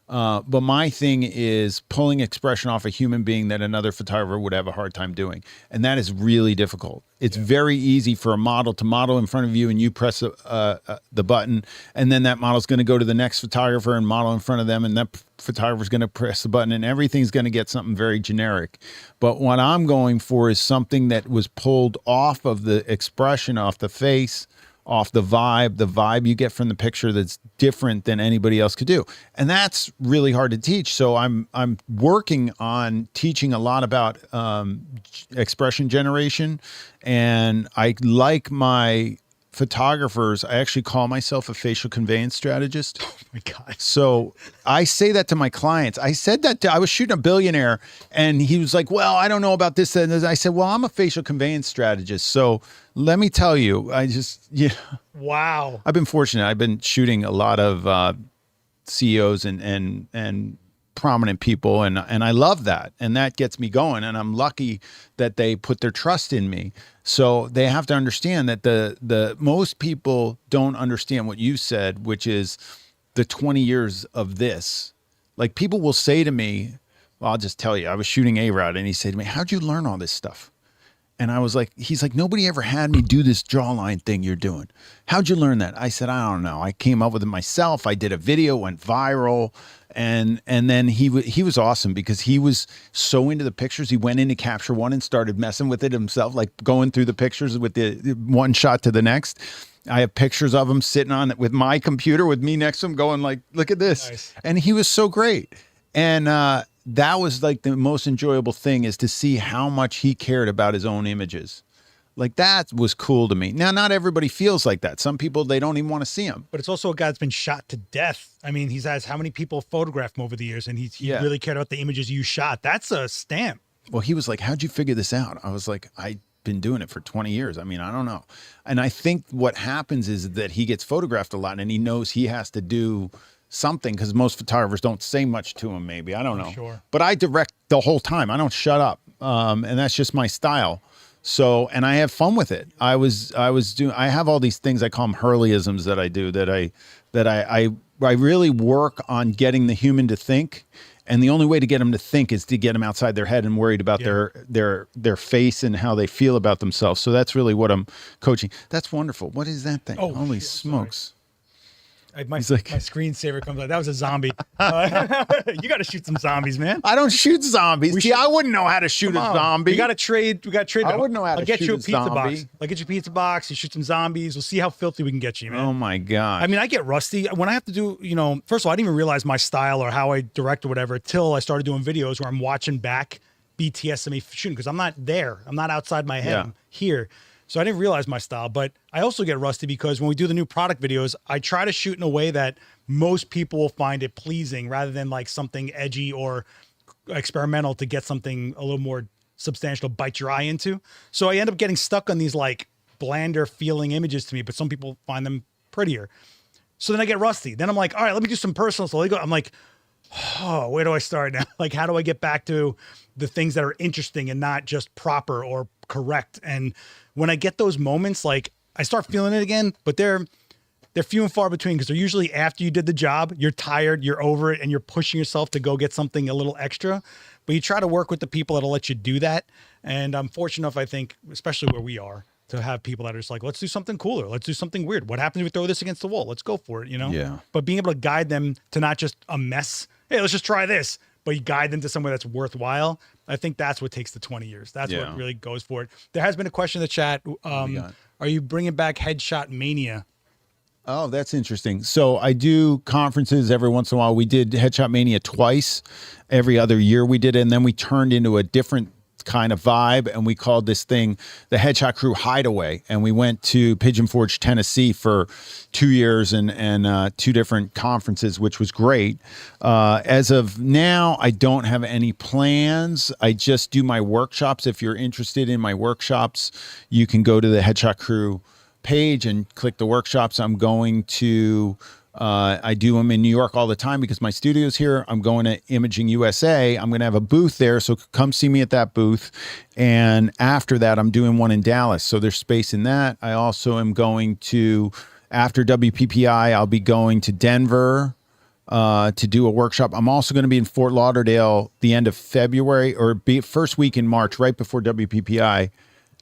But my thing is pulling expression off a human being that another photographer would have a hard time doing. And that is really difficult. It's very easy for a model to model in front of you and you press the button and then that model's going to go to the next photographer and model in front of them and that photographer's going to press the button and everything's going to get something very generic. But what I'm going for is something that was pulled off of the expression, off the face, off the vibe you get from the picture that's different than anybody else could do. And that's really hard to teach. So I'm working on teaching a lot about expression generation. And I like my photographers, I actually call myself a facial conveyance strategist. Oh my God. So I say that to my clients. I said that I was shooting a billionaire and he was like, well, I don't know about this. And I said, well, I'm a facial conveyance strategist. So let me tell you, wow. I've been fortunate. I've been shooting a lot of CEOs and prominent people. And I love that. And that gets me going. And I'm lucky that they put their trust in me. So they have to understand that the most people don't understand what you said, which is the 20 years of this. Like people will say to me, well, I'll just tell you, I was shooting A-Rod and he said to me, how'd you learn all this stuff? And I was like, he's like, nobody ever had me do this jawline thing you're doing. How'd you learn that? I said, I don't know. I came up with it myself. I did a video, went viral. And then he was awesome because he was so into the pictures. He went into Capture One and started messing with it himself, like going through the pictures with the one shot to the next. I have pictures of him sitting on it with my computer with me next to him going like, look at this. Nice. And he was so great. And that was like the most enjoyable thing, is to see how much he cared about his own images. Like, that was cool to me. Now, not everybody feels like that. Some people, they don't even want to see him. But it's also a guy that's been shot to death. I mean, he's has how many people photographed him over the years, and he really cared about the images you shot. That's a stamp. Well, he was like, how'd you figure this out? I was like, I've been doing it for 20 years. I mean, I don't know. And I think what happens is that he gets photographed a lot, and he knows he has to do something, because most photographers don't say much to him, maybe. I don't know. Sure. But I direct the whole time. I don't shut up. And that's just my style. So, and I have fun with it. I have all these things, I call them Hurleyisms, that I do, that I really work on getting the human to think. And the only way to get them to think is to get them outside their head and worried about their face and how they feel about themselves. So that's really what I'm coaching. That's wonderful. What is that thing? Oh, holy smokes. My screensaver comes out. That was a zombie. You got to shoot some zombies, man. I don't shoot zombies. I wouldn't know how to shoot a zombie. We got to trade. I wouldn't know how to shoot get you a a pizza zombie. box. I'll get you a pizza box. You shoot some zombies. We'll see how filthy we can get you, man. Oh my God. I mean, I get rusty when I have to do, first of all, I didn't even realize my style or how I direct or whatever till I started doing videos where I'm watching back BTS of me shooting, because I'm not there. I'm not outside my head. Yeah. I'm here. So I didn't realize my style, but I also get rusty because when we do the new product videos, I try to shoot in a way that most people will find it pleasing, rather than like something edgy or experimental to get something a little more substantial to bite your eye into. So I end up getting stuck on these like blander feeling images to me, but some people find them prettier. So then I get rusty. Then I'm like, all right, let me do some personal. So I'm like, oh, where do I start now? Like, how do I get back to the things that are interesting and not just proper or correct? And when I get those moments, like, I start feeling it again, but they're few and far between, because they're usually after you did the job, you're tired, you're over it, and you're pushing yourself to go get something a little extra. But you try to work with the people that'll let you do that. And I'm fortunate enough, I think, especially where we are, to have people that are just like, let's do something cooler. Let's do something weird. What happens if we throw this against the wall? Let's go for it, Yeah. But being able to guide them to not just a mess. Hey, let's just try this. But you guide them to somewhere that's worthwhile. I think that's what takes the 20 years. That's what really goes for it. There has been a question in the chat. Are you bringing back Headshot Mania? Oh, that's interesting. So I do conferences every once in a while. We did Headshot Mania twice. Every other year we did it. And then we turned into a different kind of vibe, and we called this thing the Headshot Crew Hideaway. And we went to Pigeon Forge, Tennessee for 2 years and 2 different conferences, which was great. As of now, I don't have any plans. I just do my workshops. If you're interested in my workshops, you can go to the Headshot Crew page and click the workshops. I'm going to I do them in New York all the time because my studio's here. I'm going to Imaging USA. I'm going to have a booth there, so come see me at that booth. And after that, I'm doing one in Dallas, so there's space in that. I also am going to, after WPPI, I'll be going to Denver to do a workshop. I'm also going to be in Fort Lauderdale the end of February, or first week in March, right before WPPI,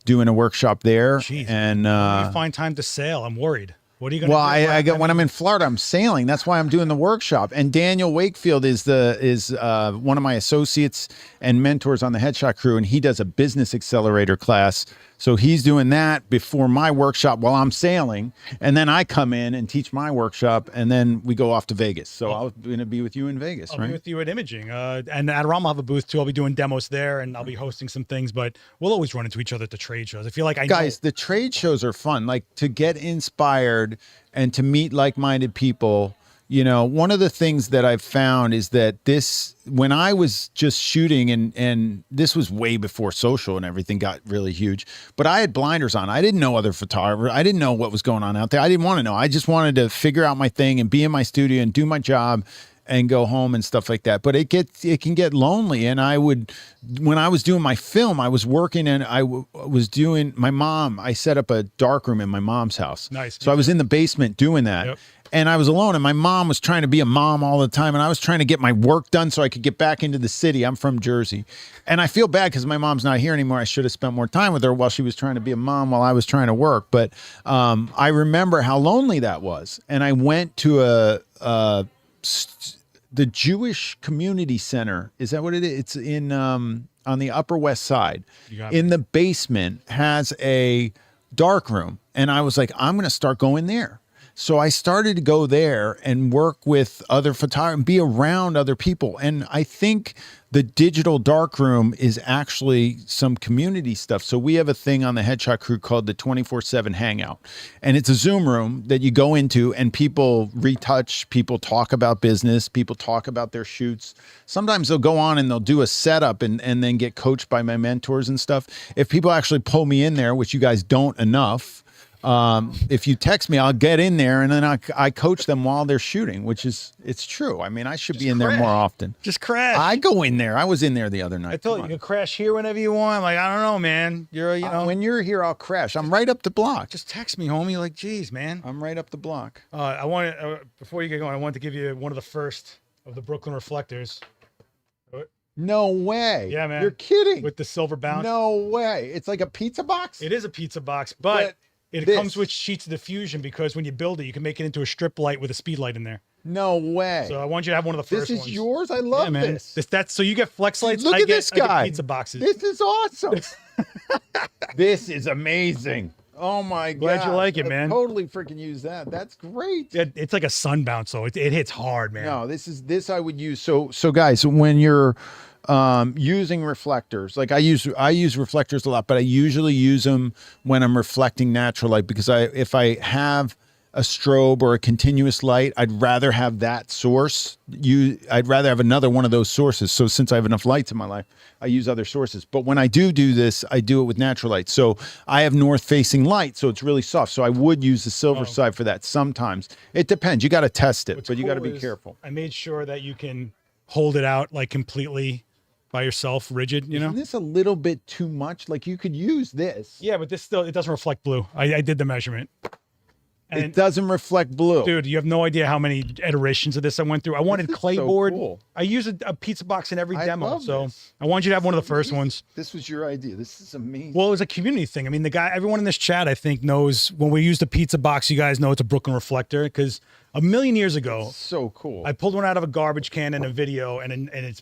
doing a workshop there. Jeez, and you find time to sail. I'm worried. What are you going to do? Well, when I'm in Florida, I'm sailing. That's why I'm doing the workshop. And Daniel Wakefield is one of my associates and mentors on the Headshot Crew, and he does a business accelerator class. So he's doing that before my workshop while I'm sailing, and then I come in and teach my workshop, and then we go off to Vegas. So I'm going to be with you in Vegas, I'll right? be with you at Imaging. And Adorama will have a booth too. I'll be doing demos there, and I'll be hosting some things, but we'll always run into each other at the trade shows. I feel like Guys, the trade shows are fun. Like, to get inspired and to meet like-minded people. You know, one of the things that I've found is that when I was just shooting, and this was way before social and everything got really huge, but I had blinders on. I didn't know other photographers. I didn't know what was going on out there. I didn't want to know. I just wanted to figure out my thing and be in my studio and do my job and go home and stuff like that. But it can get lonely. And when I was doing my film, I was working, and I was doing my mom. I set up a darkroom in my mom's house. Nice. So I was in the basement doing that. Yep. And I was alone, and my mom was trying to be a mom all the time, and I was trying to get my work done so I could get back into the city. I'm from Jersey, and I feel bad because my mom's not here anymore. I should have spent more time with her while she was trying to be a mom while I was trying to work. But I remember how lonely that was, and I went to the Jewish Community Center. Is that what it is? It's in on the Upper West Side. In the basement has a dark room. And I was like, I'm going to start going there. So I started to go there and work with other photographers, be around other people. And I think the digital darkroom is actually some community stuff. So we have a thing on the Headshot Crew called the 24/7 Hangout. And it's a Zoom room that you go into and people retouch, people talk about business, people talk about their shoots. Sometimes they'll go on and they'll do a setup and then get coached by my mentors and stuff. If people actually pull me in there, which you guys don't enough, if you text me, I'll get in there and then I coach them while they're shooting, which is, it's true. I mean, I should be in there more often. Just crash. I go in there. I was in there the other night. I told you, you can crash here whenever you want. I'm like, I don't know, man. You're, when you're here, I'll crash. I'm right up the block. Just text me, homie. Like, geez, man. I'm right up the block. I want before you get going, I want to give you one of the first of the Brooklyn reflectors. No way. Yeah, man. You're kidding. With the silver bounce. No way. It's like a pizza box? It is a pizza box, but it comes with sheets of diffusion because when you build it, you can make it into a strip light with a speed light in there. No way. So I want you to have one of the first ones. This is yours? I love this. That's so you get flex lights. Look at this guy. I get pizza boxes. This is awesome. This is amazing. Oh my God. Glad you like it, man. Totally freaking use that. That's great. It's like a sun bounce, so it hits hard, man. No, this I would use. So guys, when you're using reflectors, like I use reflectors a lot, but I usually use them when I'm reflecting natural light because if I have a strobe or a continuous light, I'd rather have that source. I'd rather have another one of those sources. So since I have enough lights in my life, I use other sources. But when I do this, I do it with natural light. So I have north facing light, so it's really soft. So I would use the silver side for that sometimes. It depends. You got to test it, but you got to be careful. I made sure that you can hold it out like completely by yourself, rigid, Isn't this a little bit too much? Like you could use this. Yeah, but it doesn't reflect blue. I did the measurement. And it doesn't reflect blue. Dude, you have no idea how many iterations of this I went through. I wanted clayboard. Cool. I use a pizza box in every demo. So I want you to have one of the first ones. This was your idea. This is amazing. Well, it was a community thing. I mean, everyone in this chat, I think, knows when we use the pizza box, you guys know it's a Brooklyn reflector because a million years ago, so cool. I pulled one out of a garbage can in a video, and it's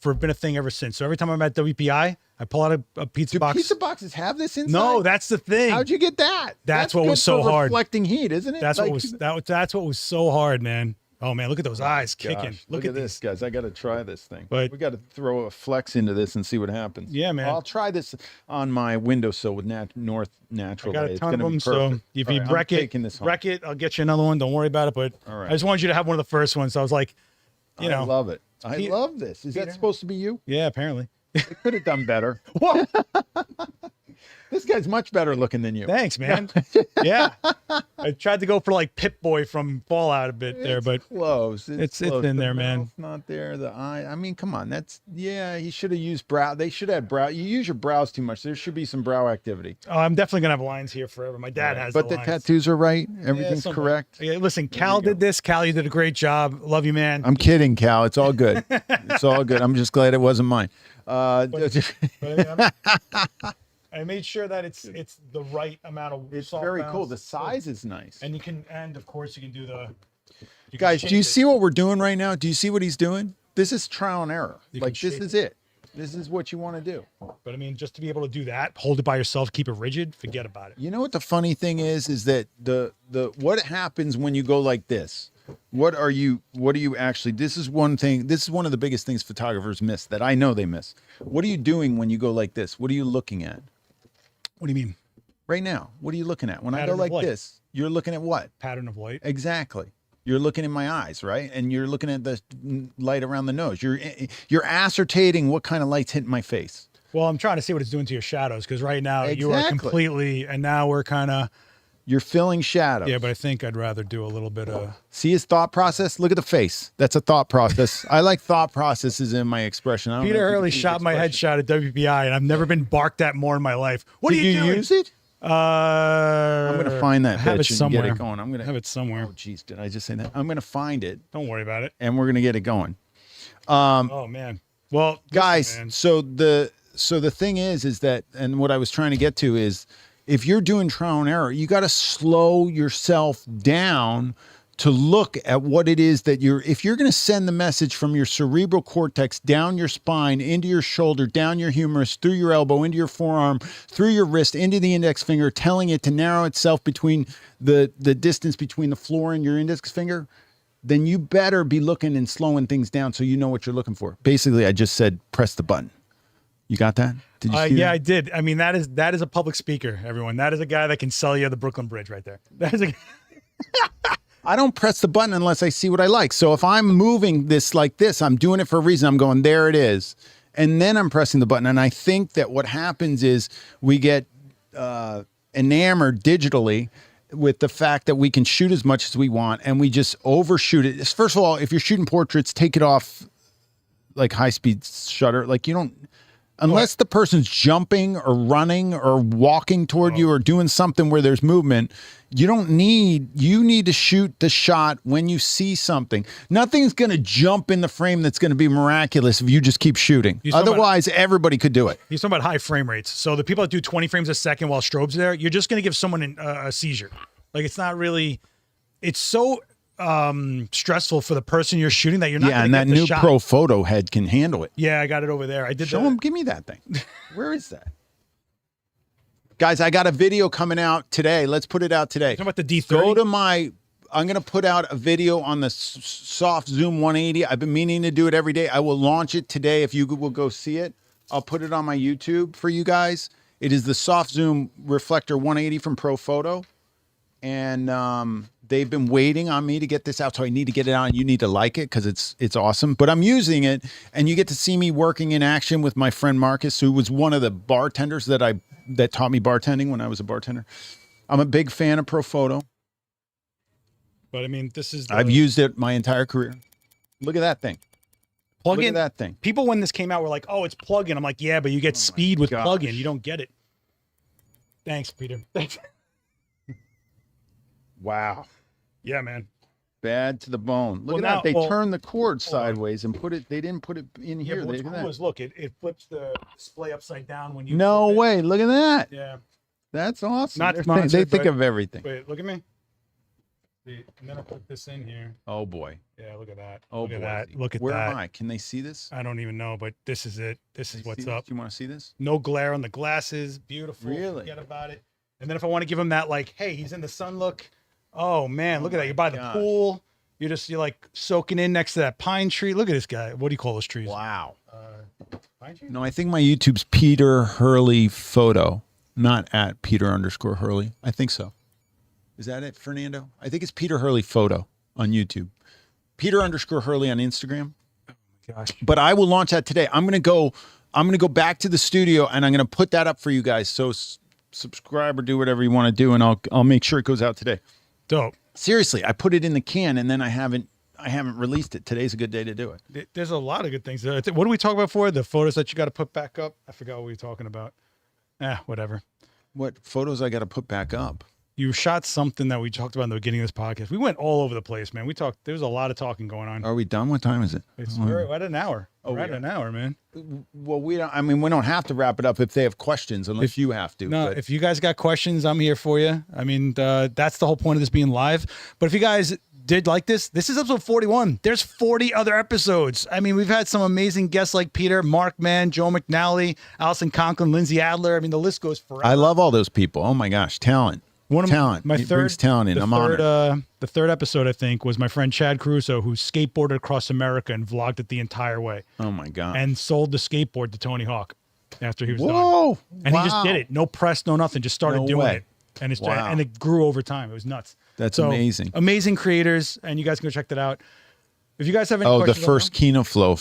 been a thing ever since. So every time I'm at WPI, I pull out a pizza box. Do pizza boxes have this inside? No, that's the thing. How'd you get that? That's what was so hard. Reflecting heat, isn't it? That's what was so hard, man. Oh man, look at those eyes kicking. Look at this, guys. I got to try this thing. But we got to throw a flex into this and see what happens. Yeah, man. I'll try this on my windowsill with north natural light. I got a ton of them, so if you wreck it, I'll get you another one. Don't worry about it. But I just wanted you to have one of the first ones. So I was like, I love it. I love this. Is that supposed to be you? Yeah, apparently. They could have done better. This guy's much better looking than you. Thanks, man. Yeah. I tried to go for like Pip-Boy from Fallout a bit there, but close. It's in there, man. Not there. The eye. I mean, come on. He should have used brow. They should have brow. You use your brows too much. There should be some brow activity. Oh, I'm definitely gonna have lines here forever. My dad has. But the tattoos are right. Everything's correct. Yeah, listen, Cal did this. Cal, you did a great job. Love you, man. I'm kidding, Cal. It's all good. It's all good. I'm just glad it wasn't mine. I made sure that it's the right amount of. It's very cool. The size is nice. And of course you can do the. Guys, do you see what we're doing right now? Do you see what he's doing? This is trial and error. Like this is it. This is what you want to do. But I mean, just to be able to do that, hold it by yourself, keep it rigid, forget about it. You know what the funny thing is that the what happens when you go like this? What are you actually, this is one of the biggest things photographers miss that I know they miss. What are you doing when you go like this? What are you looking at? What do you mean? Right now, what are you looking at? When I go like this, you're looking at what? Pattern of light. Exactly. You're looking in my eyes, right? And you're looking at the light around the nose. You're ascertaining what kind of light's hitting my face. Well, I'm trying to see what it's doing to your shadows because right now you are completely, and now we're kind of. You're filling shadows. Yeah, but I think I'd rather do a little bit of. See his thought process? Look at the face. That's a thought process. I like thought processes in my expression. Peter Hurley shot my headshot at WPI, and I've never been barked at more in my life. What are you doing? Did you use it? I'm gonna find that bitch and get it going. I'm gonna have it somewhere. Oh, geez, did I just say that? I'm gonna find it. Don't worry about it. And we're gonna get it going. Oh man. Well, guys, listen, man. so the thing is that, and what I was trying to get to is, if you're doing trial and error, you got to slow yourself down to look at what it is that if you're going to send the message from your cerebral cortex down your spine, into your shoulder, down your humerus, through your elbow, into your forearm, through your wrist, into the index finger, telling it to narrow itself between the distance between the floor and your index finger, then you better be looking and slowing things down so you know what you're looking for. Basically, I just said, press the button. You got that? Did you see yeah, that? I did. I mean, that is a public speaker, everyone. That is a guy that can sell you the Brooklyn Bridge right there. That is a I don't press the button unless I see what I like. So if I'm moving this like this, I'm doing it for a reason. I'm going, there it is. And then I'm pressing the button. And I think that what happens is we get enamored digitally with the fact that we can shoot as much as we want and we just overshoot it. First of all, if you're shooting portraits, take it off like high-speed shutter. Like you don't... Unless the person's jumping or running or walking toward you or doing something where there's movement, you need to shoot the shot when you see something. Nothing's going to jump in the frame that's going to be miraculous if you just keep shooting. Otherwise, everybody could do it. He's talking about high frame rates. So the people that do 20 frames a second while strobe's there, you're just going to give someone a seizure. Like it's not really, it's so stressful for the person you're shooting that you're not. Yeah, and that new Pro Photo head can handle it. Yeah, I got it over there. I did. Show him. Give me that thing. Where is that? Guys, I got a video coming out today. Let's put it out today. Talking about the D30. Go to my. I'm going to put out a video on the soft zoom 180. I've been meaning to do it every day. I will launch it today. If you will go see it, I'll put it on my YouTube for you guys. It is the soft zoom reflector 180 from Pro Photo, and they've been waiting on me to get this out, so I need to get it out, and you need to like it because it's awesome. But I'm using it, and you get to see me working in action with my friend Marcus, who was one of the bartenders that taught me bartending when I was a bartender. I'm a big fan of Pro Photo. But I mean, I've used it my entire career. Look at that thing. Plug-in. Look at that thing. People, when this came out, were like, "Oh, it's plug-in." I'm like, "Yeah, but you get speed with plug-in. You don't get it." Thanks, Peter. Thanks. Wow. Yeah, man. Bad to the bone. Look at that. They turned the cord sideways and put it. They didn't put it in here. What's cool is, look, it flips the display upside down when you. No way. Look at that. Yeah. That's awesome. Not they think of everything. Wait, look at me. And then I put this in here. Oh boy. Yeah, look at that. Oh look boy. at that. Look at Where that. am I? Can they see this? I don't even know, but this is it. This is what's up. Do you want to see this? No glare on the glasses. Beautiful. Really? Forget about it. And then if I want to give him that, like, hey, he's in the sun look. Oh man, look at that. You're by the pool. You're like soaking in next to that pine tree. Look at this guy. What do you call those trees? Wow. Pine tree? No, I think my YouTube's Peter Hurley Photo, not at Peter_Hurley. I think so. Is that it, Fernando? I think it's Peter Hurley Photo on YouTube. Peter_Hurley on Instagram. Oh my gosh. But I will launch that today. I'm gonna go back to the studio and I'm gonna put that up for you guys. So subscribe or do whatever you want to do, and I'll make sure it goes out today. Dope. Seriously, I put it in the can and then I haven't released it. Today's a good day to do it. There's a lot of good things. What did we talk about for the photos that you got to put back up? I forgot what we were talking about. Whatever. What photos I got to put back up? You shot something that we talked about in the beginning of this podcast. We went all over the place, man. There was a lot of talking going on. Are we done? What time is it? We're at an hour. Oh, we're at an hour, man. Well, we don't have to wrap it up if they have questions, unless you have to. No, if you guys got questions, I'm here for you. I mean, that's the whole point of this being live. But if you guys did like this is episode 41. There's 40 other episodes. I mean, we've had some amazing guests like Peter, Mark Mann, Joe McNally, Allison Conklin, Lindsay Adler. I mean, the list goes forever. I love all those people. Oh my gosh, talent. Talent. My it third brings talent in. I'm honored. The third episode, I think, was my friend Chad Caruso, who skateboarded across America and vlogged it the entire way. Oh my god! And sold the skateboard to Tony Hawk after he was done. Whoa! And he just did it. No press, no nothing. Just started doing it, and and it grew over time. It was nuts. That's amazing. Amazing creators, and you guys can go check that out. If you guys have any questions, the first Kino Flow.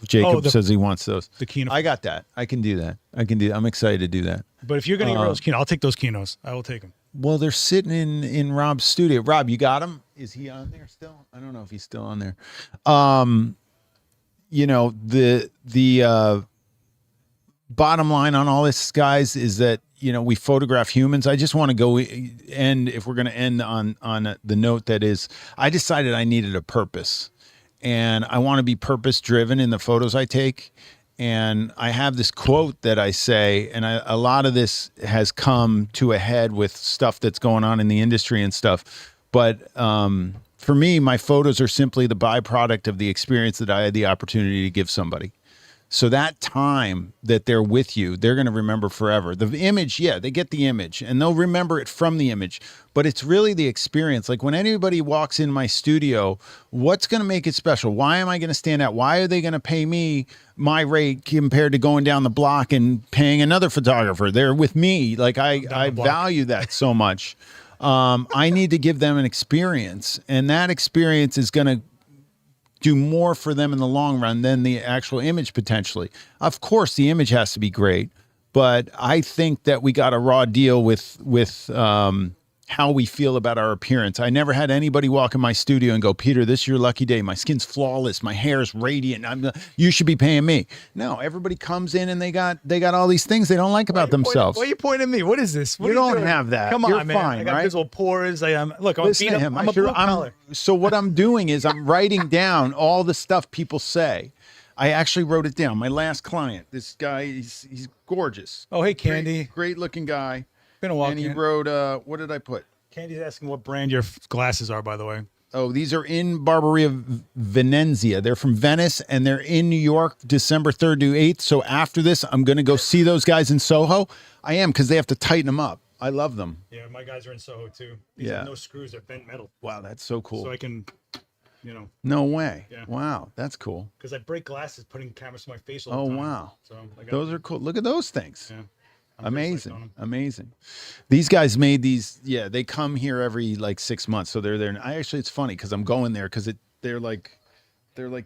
Jacob says he wants those. The Kino. I got that. I can do that. I'm excited to do that. But if you're going to get those Kino, I'll take those Kinos. I will take them. Well, they're sitting in Rob's studio. Rob, you got him? Is he on there still? I don't know if he's still on there. The bottom line on all this, guys, is that we photograph humans. I just want to go end, if we're going to end on the note that is, I decided I needed a purpose, and I want to be purpose driven in the photos I take. And I have this quote that I say, and a lot of this has come to a head with stuff that's going on in the industry and stuff. But For me, my photos are simply the byproduct of the experience that I had the opportunity to give somebody. So that time that they're with you, they're going to remember forever. The image, yeah, they get the image and they'll remember it from the image, but it's really the experience. Like when anybody walks in my studio, what's going to make it special? Why am I going to stand out? Why are they going to pay me my rate compared to going down the block and paying another photographer? They're with me. Like I value that so much. I need to give them an experience, and that experience is going to do more for them in the long run than the actual image potentially. Of course, the image has to be great, but I think that we got a raw deal with how we feel about our appearance. I never had anybody walk in my studio and go, Peter, this is your lucky day. My skin's flawless. My hair is radiant. You should be paying me. No, everybody comes in and they got all these things they don't like about themselves. Why are you pointing at me? What is this? What you are don't doing? have that. Come on, You're man. fine, I got right? visible pores. Look, I'm Listen to him. I'm a blue collar. So what I'm doing is I'm writing down all the stuff people say. I actually wrote it down. My last client, this guy, he's gorgeous. Oh, hey, Candy. Great looking guy. Been a while. And he wrote, what did I put? Candy's asking what brand your glasses are, by the way. Oh, these are in Barberia Venezia. They're from Venice, and they're in New York, December 3rd to 8th. So after this, I'm going to go see those guys in Soho. I am, because they have to tighten them up. I love them. Yeah, my guys are in Soho, too. These have no screws. They're bent metal. Wow, that's so cool. So I can, No way. Yeah. Wow, that's cool. Because I break glasses putting cameras to my face all Oh, the time. wow. So Those are cool. Look at those things. Yeah. Amazing. These guys made these. Yeah, they come here every like 6 months. So they're there. And it's funny because I'm going there because they're like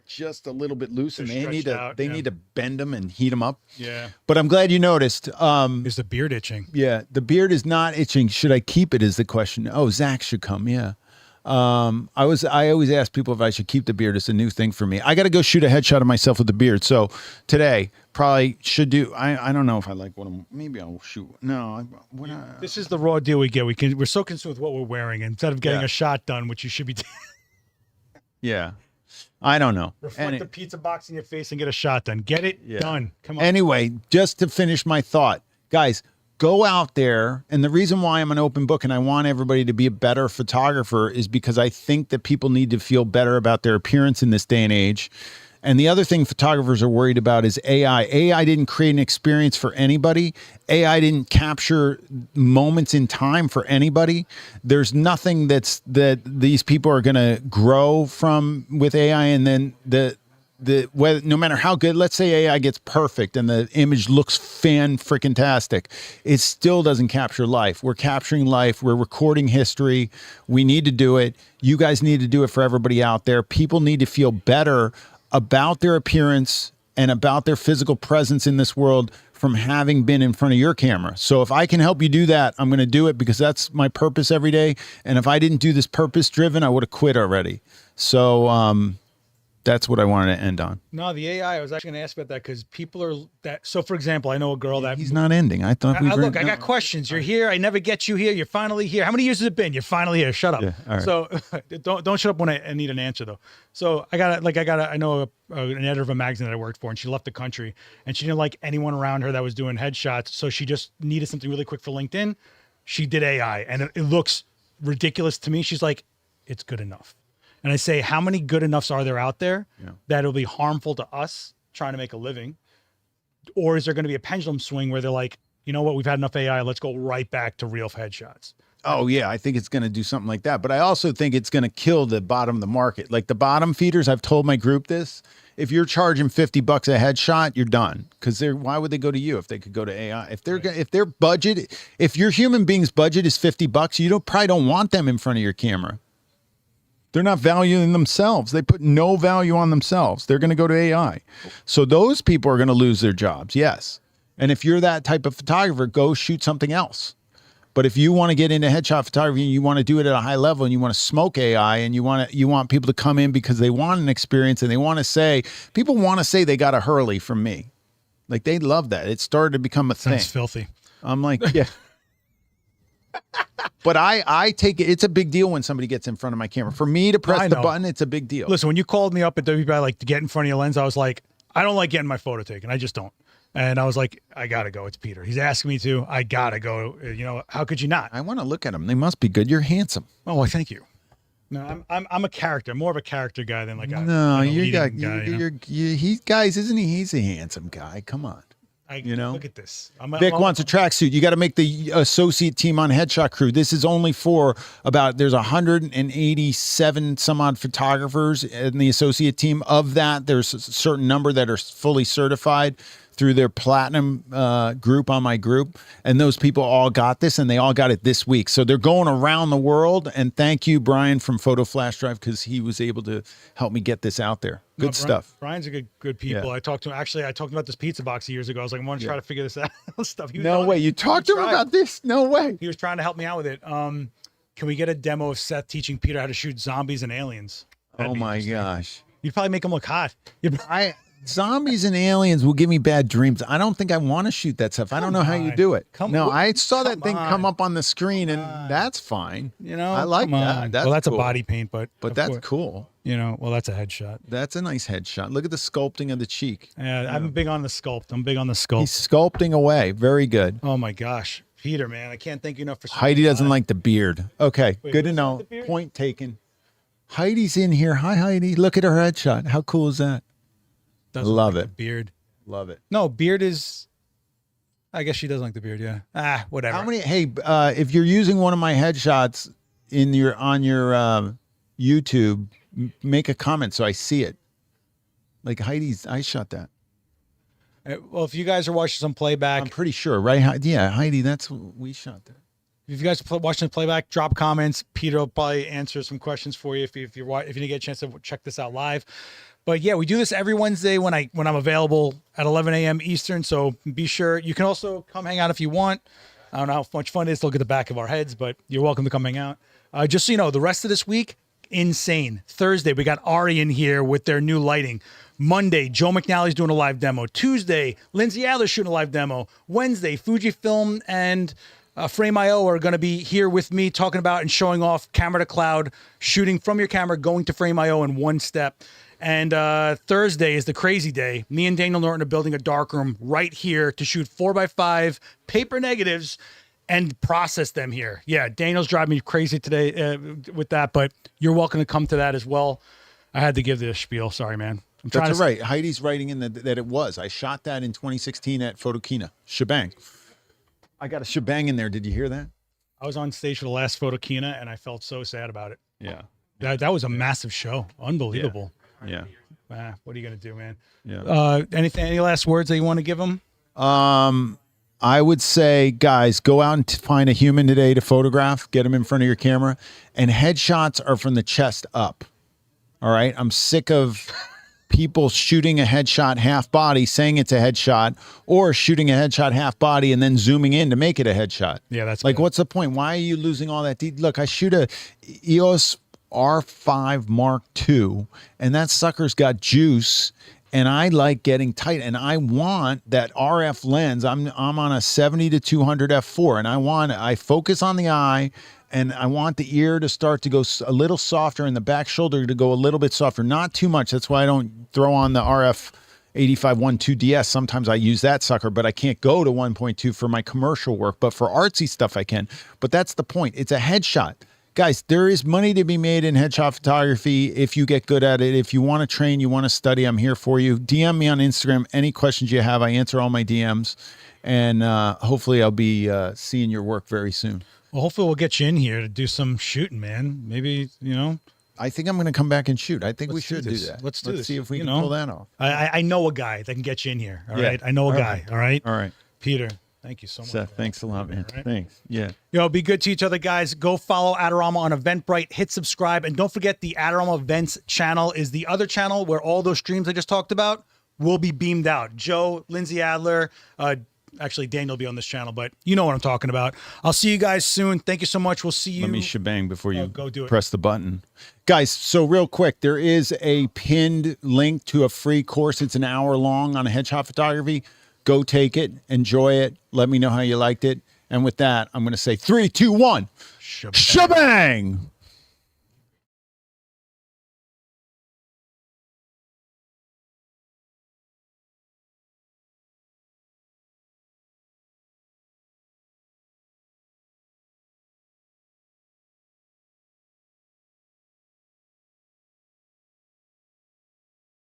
just a little bit loose, and they need to bend them and heat them up. Yeah. But I'm glad you noticed. Is the beard itching? Yeah, the beard is not itching. Should I keep it? Is the question. Oh, Zach should come. Yeah. I always ask people if I should keep the beard. It's a new thing for me. I got to go shoot a headshot of myself with the beard. So today probably should do. I don't know if I like what maybe I'll shoot. No, this is the raw deal we get. We're so consumed with what we're wearing instead of getting a shot done, which you should be. Yeah. I don't know. Reflect the pizza box in your face and get a shot done. Get it done. Come on. Anyway, just to finish my thought, guys, go out there. And the reason why I'm an open book and I want everybody to be a better photographer is because I think that people need to feel better about their appearance in this day and age. And the other thing photographers are worried about is AI. AI didn't create an experience for anybody. AI didn't capture moments in time for anybody. There's nothing that these people are going to grow from with AI. And then no matter how good, let's say AI gets perfect and the image looks fan-freaking-tastic, it still doesn't capture life. We're capturing life. We're recording history. We need to do it. You guys need to do it for everybody out there. People need to feel better about their appearance and about their physical presence in this world from having been in front of your camera. So if I can help you do that, I'm going to do it because that's my purpose every day. And if I didn't do this purpose-driven, I would have quit already. So, that's what I wanted to end on. No, the AI, I was actually going to ask about that because people are that. So, for example, I know a girl that. He's not ending. I thought look, I got questions. You're here. I never get you here. You're finally here. How many years has it been? You're finally here. Shut up. Yeah, all right. So, don't shut up when I need an answer, though. So, I know an editor of a magazine that I worked for, and she left the country, and she didn't like anyone around her that was doing headshots. So, she just needed something really quick for LinkedIn. She did AI, and it looks ridiculous to me. She's like, it's good enough. And I say, how many good enoughs are there out there that'll be harmful to us trying to make a living? Or is there going to be a pendulum swing where they're like, you know what, we've had enough AI, let's go right back to real headshots? Oh, yeah, I think it's going to do something like that. But I also think it's going to kill the bottom of the market. Like the bottom feeders, I've told my group this. If you're charging $50 a headshot, you're done. Because why would they go to you if they could go to AI? If their budget, if your human being's budget is $50, you probably don't want them in front of your camera. They're not valuing themselves. They put no value on themselves. They're going to go to AI. So those people are going to lose their jobs, yes. And if you're that type of photographer, go shoot something else. But if you want to get into headshot photography and you want to do it at a high level and you want to smoke AI and you want people to come in because they want an experience and they want to say, people want to say they got a Hurley from me. Like they love that. It started to become a thing. Sounds filthy. I'm like, yeah. But I take it. It's a big deal when somebody gets in front of my camera. For me to press the button, it's a big deal. Listen, when you called me up at WPI, like to get in front of your lens, I was like, I don't like getting my photo taken. I just don't. And I was like, I got to go. It's Peter. He's asking me to. I got to go. You know, how could you not? I want to look at them. They must be good. You're handsome. Oh, well, thank you. No, I'm a character, more of a character guy than like a No, than a you got leading guy. You know? guys, isn't he? He's a handsome guy. Come on. You know, look at this. Vic wants a tracksuit. You got to make the associate team on Headshot Crew. This is only for there's 187 some odd photographers in the associate team. Of that, there's a certain number that are fully certified through their platinum group on my group. And those people all got this, and they all got it this week. So they're going around the world. And thank you, Brian from Photo Flash Drive, because he was able to help me get this out there. Good stuff. Brian's a good people. Yeah. I talked to him. Actually, I talked about this pizza box years ago. I was like, I want to try to figure this out. Stuff. No way. You talked to him about this? No way. He was trying to help me out with it. Can we get a demo of Seth teaching Peter how to shoot zombies and aliens? Oh my gosh. You'd probably make him look hot. Zombies and aliens will give me bad dreams. I don't think I want to shoot that stuff. I don't know how you do it. I saw that thing come up on the screen, and that's fine. You know, I like that. That's cool. a body paint, but that's cool. You know, well, that's a headshot. That's a nice headshot. Look at the sculpting of the cheek. Yeah, I'm big on the sculpt. I'm big on the sculpt. He's sculpting away. Very good. Oh my gosh, Peter, man, I can't thank you enough for. Heidi doesn't like the beard. Okay, good to know. Point taken. Heidi's in here. Hi, Heidi. Look at her headshot. How cool is that? Love it. Beard. Love it. No, beard is. I guess she doesn't like the beard. Yeah. Whatever. How many? Hey, if you're using one of my headshots on your YouTube, make a comment so I see it. Like I shot that. Well, if you guys are watching some playback, I'm pretty sure, right? Yeah, Heidi, we shot that. If you guys are watching the playback, drop comments. Peter will probably answer some questions for you if you didn't get a chance to check this out live. But yeah, we do this every Wednesday when I'm available at 11 a.m. Eastern. So be sure. You can also come hang out if you want. I don't know how much fun it is to look at the back of our heads, but you're welcome to come hang out. Just so you know, the rest of this week, insane. Thursday, we got Ari in here with their new lighting. Monday, Joe McNally's doing a live demo. Tuesday, Lindsay Adler's shooting a live demo. Wednesday, Fujifilm and Frame.io are going to be here with me talking about and showing off camera to cloud, shooting from your camera, going to Frame.io in one step. And Thursday is the crazy day. Me and Daniel Norton are building a darkroom right here to shoot 4x5 paper negatives and process them here. Yeah, Daniel's driving me crazy today with that, but you're welcome to come to that as well. I had to give this spiel. Sorry, man. That's right. Heidi's writing in that it was. I shot that in 2016 at Photokina. Shebang. I got a shebang in there. Did you hear that? I was on stage for the last Photokina, and I felt so sad about it. Yeah. That was a massive show. Unbelievable. Yeah. What are you going to do, man? Yeah. Any last words that you want to give them? I would say, guys, go out and find a human today to photograph, get them in front of your camera, and headshots are from the chest up. All right. I'm sick of people shooting a headshot half body, saying it's a headshot, or shooting a headshot half body and then zooming in to make it a headshot. Yeah, that's like, good. What's the point? Why are you losing all that? Look, I shoot a EOS R5 Mark II, and that sucker's got juice, and I like getting tight, and I want that RF lens. I'm on a 70 to 200 f4, and I focus on the eye, and I want the ear to start to go a little softer and the back shoulder to go a little bit softer, not too much. That's why I don't throw on the RF 8512 DS. Sometimes I use that sucker, but I can't go to 1.2 for my commercial work, but for artsy stuff I can. But that's the point. It's a headshot. Guys, there is money to be made in headshot photography if you get good at it. If you want to train, you want to study, I'm here for you. DM me on Instagram. Any questions you have, I answer all my DMs. And hopefully I'll be seeing your work very soon. Well, hopefully we'll get you in here to do some shooting, man. Maybe, I think I'm going to come back and shoot. I think we should do that. Let's do this. See if we can pull that off. I know a guy that can get you in here. All right. I know a guy. All right. All right. Peter. Thank you so much. Seth, thanks a lot, man. Right? Thanks. Yeah. Be good to each other, guys. Go follow Adorama on Eventbrite. Hit subscribe. And don't forget the Adorama Events channel is the other channel where all those streams I just talked about will be beamed out. Joe, Lindsay Adler, actually Daniel will be on this channel, but you know what I'm talking about. I'll see you guys soon. Thank you so much. We'll see you. Let me shebang before you go do it. Press the button. Guys, so real quick, there is a pinned link to a free course. It's an hour long on headshot photography. Go take it, enjoy it. Let me know how you liked it. And with that, I'm going to say 3, 2, 1. Shebang!